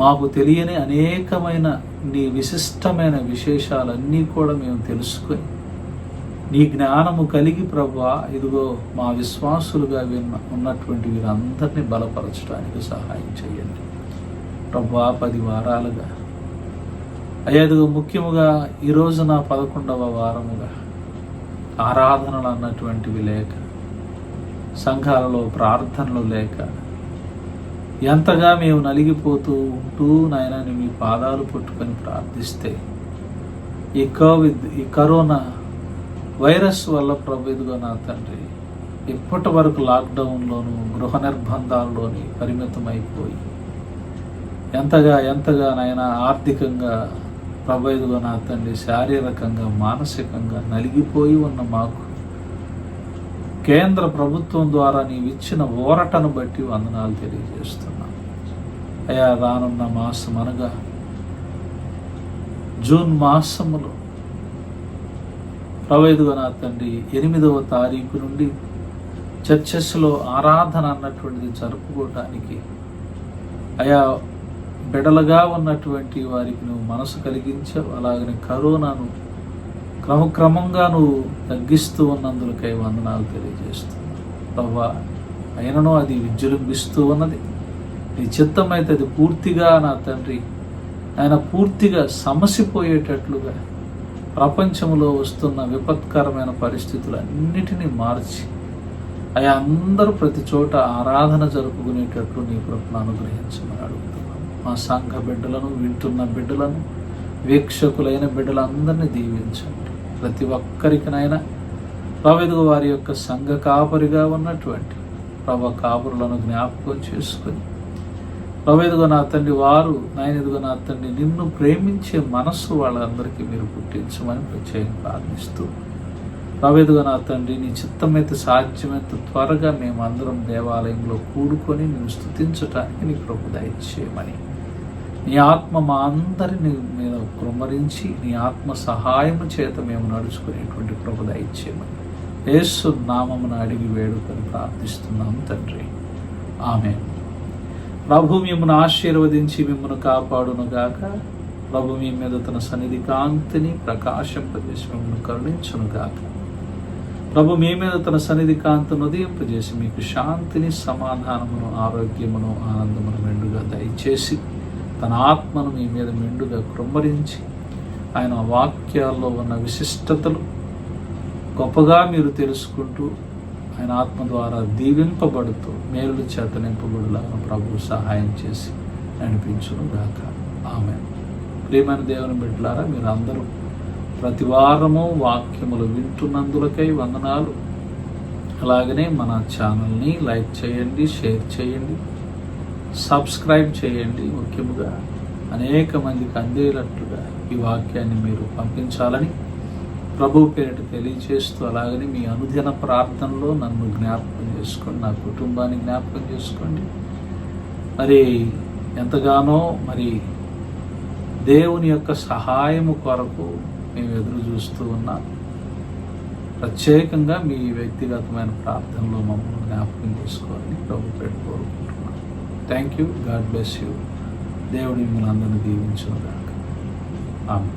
మాకు తెలియని అనేకమైన నీ విశిష్టమైన విశేషాలన్నీ కూడా మేము తెలుసుకొని నీ జ్ఞానము కలిగి ప్రభువా, ఇదిగో మా విశ్వాసులుగా ఉన్నటువంటి వీరందరినీ బలపరచడానికి సహాయం చేయండి ప్రభువా. 10 వారాలుగా అయ్యా, ఇదిగో ముఖ్యముగా ఈ రోజున 11వ వారముగా ఆరాధనలు అన్నటువంటివి లేక, సంఘాలలో ప్రార్థనలు లేక ఎంతగా మేము నలిగిపోతూ ఉంటూ నాయన మీ పాదాలు పట్టుకొని ప్రార్థిస్తే ఈ కరోనా వైరస్ వల్ల ప్రభు ఇదిగో నా తండ్రి ఇప్పటి వరకు లాక్డౌన్లోను గృహ నిర్బంధాల్లోని పరిమితమైపోయి ఎంతగా నాయన ఆర్థికంగా ప్రభు ఇదిగో నా తండ్రి శారీరకంగా మానసికంగా నలిగిపోయి ఉన్న మాకు కేంద్ర ప్రభుత్వం ద్వారా నీవిచ్చిన ఊరటను బట్టి వందనాలు తెలియజేస్తున్నాం. అయ్యా, రానున్న మాసం అనగా జూన్ మాసములో ప్రభువా నా తండ్రి 8వ తారీఖు నుండి చర్చెస్లో ఆరాధన అన్నటువంటిది జరుపుకోవటానికి అయా బిడలుగా ఉన్నటువంటి వారికి నువ్వు మనసు కలిగించావు. అలాగనే కరోనాను క్రమక్రమంగా నువ్వు తగ్గిస్తూ ఉన్నందులకై వందనాలు తెలియజేస్తున్నావు ప్రభువా. అయినను అది విజృంభిస్తూ ఉన్నది. నీ చిత్తం అయితే అది పూర్తిగా నా తండ్రి ఆయన పూర్తిగా సమసిపోయేటట్లుగా ప్రపంచంలో వస్తున్న విపత్కరమైన పరిస్థితులన్నిటినీ మార్చి అయ్యా అందరూ ప్రతి చోట ఆరాధన జరుపుకునేటట్లు నీ కృపను అనుగ్రహించమని అడుగుతున్నాను. మా సంఘ బిడ్డలను, వింటున్న బిడ్డలను, వీక్షకులైన బిడ్డలందరినీ దీవించండి. ప్రతి ఒక్కరికినైనా ప్రభు వారి యొక్క సంఘ కాపరిగా ఉన్నటువంటి ప్రభు కాపురులను జ్ఞాపకం చేసుకొని ప్రభు నా తండ్రి వారు నాయనదిగో నా తండ్రి నిన్ను ప్రేమించే మనస్సు వాళ్ళందరికీ మీరు పుట్టించమని ప్రత్యేకంగా ప్రార్థిస్తూ ప్రభు నా తండ్రి నీ చిత్తమైతే సాధ్యమైనంత త్వరగా మేమందరం దేవాలయంలో కూడుకొని నేను స్తుతించటానికి నీ కృప దయచేయమని నీ ఆత్మ మా అందరిని మీద కృమ్మరించి నీ ఆత్మ సహాయము చేత మేము నడుచుకునేటువంటి కృప దయచేయమని యేసు నామమున అడిగి వేడుకొని ప్రార్థిస్తున్నాం తండ్రి. ఆమేన్. ప్రభు మిమ్మల్ని ఆశీర్వదించి మిమ్మల్ని కాపాడునుగాక. ప్రభు మీ మీద తన సన్నిధి కాంతిని ప్రకాశింపజేసి మిమ్మల్ని కరుణించునుగాక. ప్రభు మీ మీద తన సన్నిధి కాంతిని ఉదయింపజేసి మీకు శాంతిని, సమాధానమును, ఆరోగ్యమును, ఆనందమును మెండుగా దయచేసి తన ఆత్మను మీ మీద మెండుగా కృమ్మరించి ఆయన వాక్యాల్లో ఉన్న విశిష్టతలు గొప్పగా మీరు తెలుసుకుంటూ ఆయన ఆత్మ ద్వారా దీవింపబడుతూ మేలు చేత నింపబడులాగా ప్రభు సహాయం చేసి నడిపించును గాక. ఆమేన్. ప్రియమైన దేవుని బిడ్డలారా, మీరు అందరూ ప్రతి వారము వాక్యములు వింటున్నందులకై వందనాలు. అలాగనే మన ఛానల్ని లైక్ చేయండి, షేర్ చేయండి, సబ్స్క్రైబ్ చేయండి. ముఖ్యముగా అనేక మందికి అందేటట్లుగా ఈ వాక్యాన్ని మీరు పంపించాలని ప్రభు పేరిట తెలియజేస్తూ, అలాగని మీ అనుదిన ప్రార్థనలో నన్ను జ్ఞాపకం చేసుకోండి, నా కుటుంబాన్ని జ్ఞాపకం చేసుకోండి. మరి ఎంతగానో మరి దేవుని యొక్క సహాయము కొరకు మేము ఎదురు చూస్తూ ఉన్నాం. ప్రత్యేకంగా మీ వ్యక్తిగతమైన ప్రార్థనలో మమ్మల్ని జ్ఞాపకం చేసుకోవాలని ప్రభు పేరిట కోరుకుంటున్నాను. Thank you. God bless you. దేవుడు మిమ్మల్ని అందరినీ దీవించును గాక. ఆమేన్.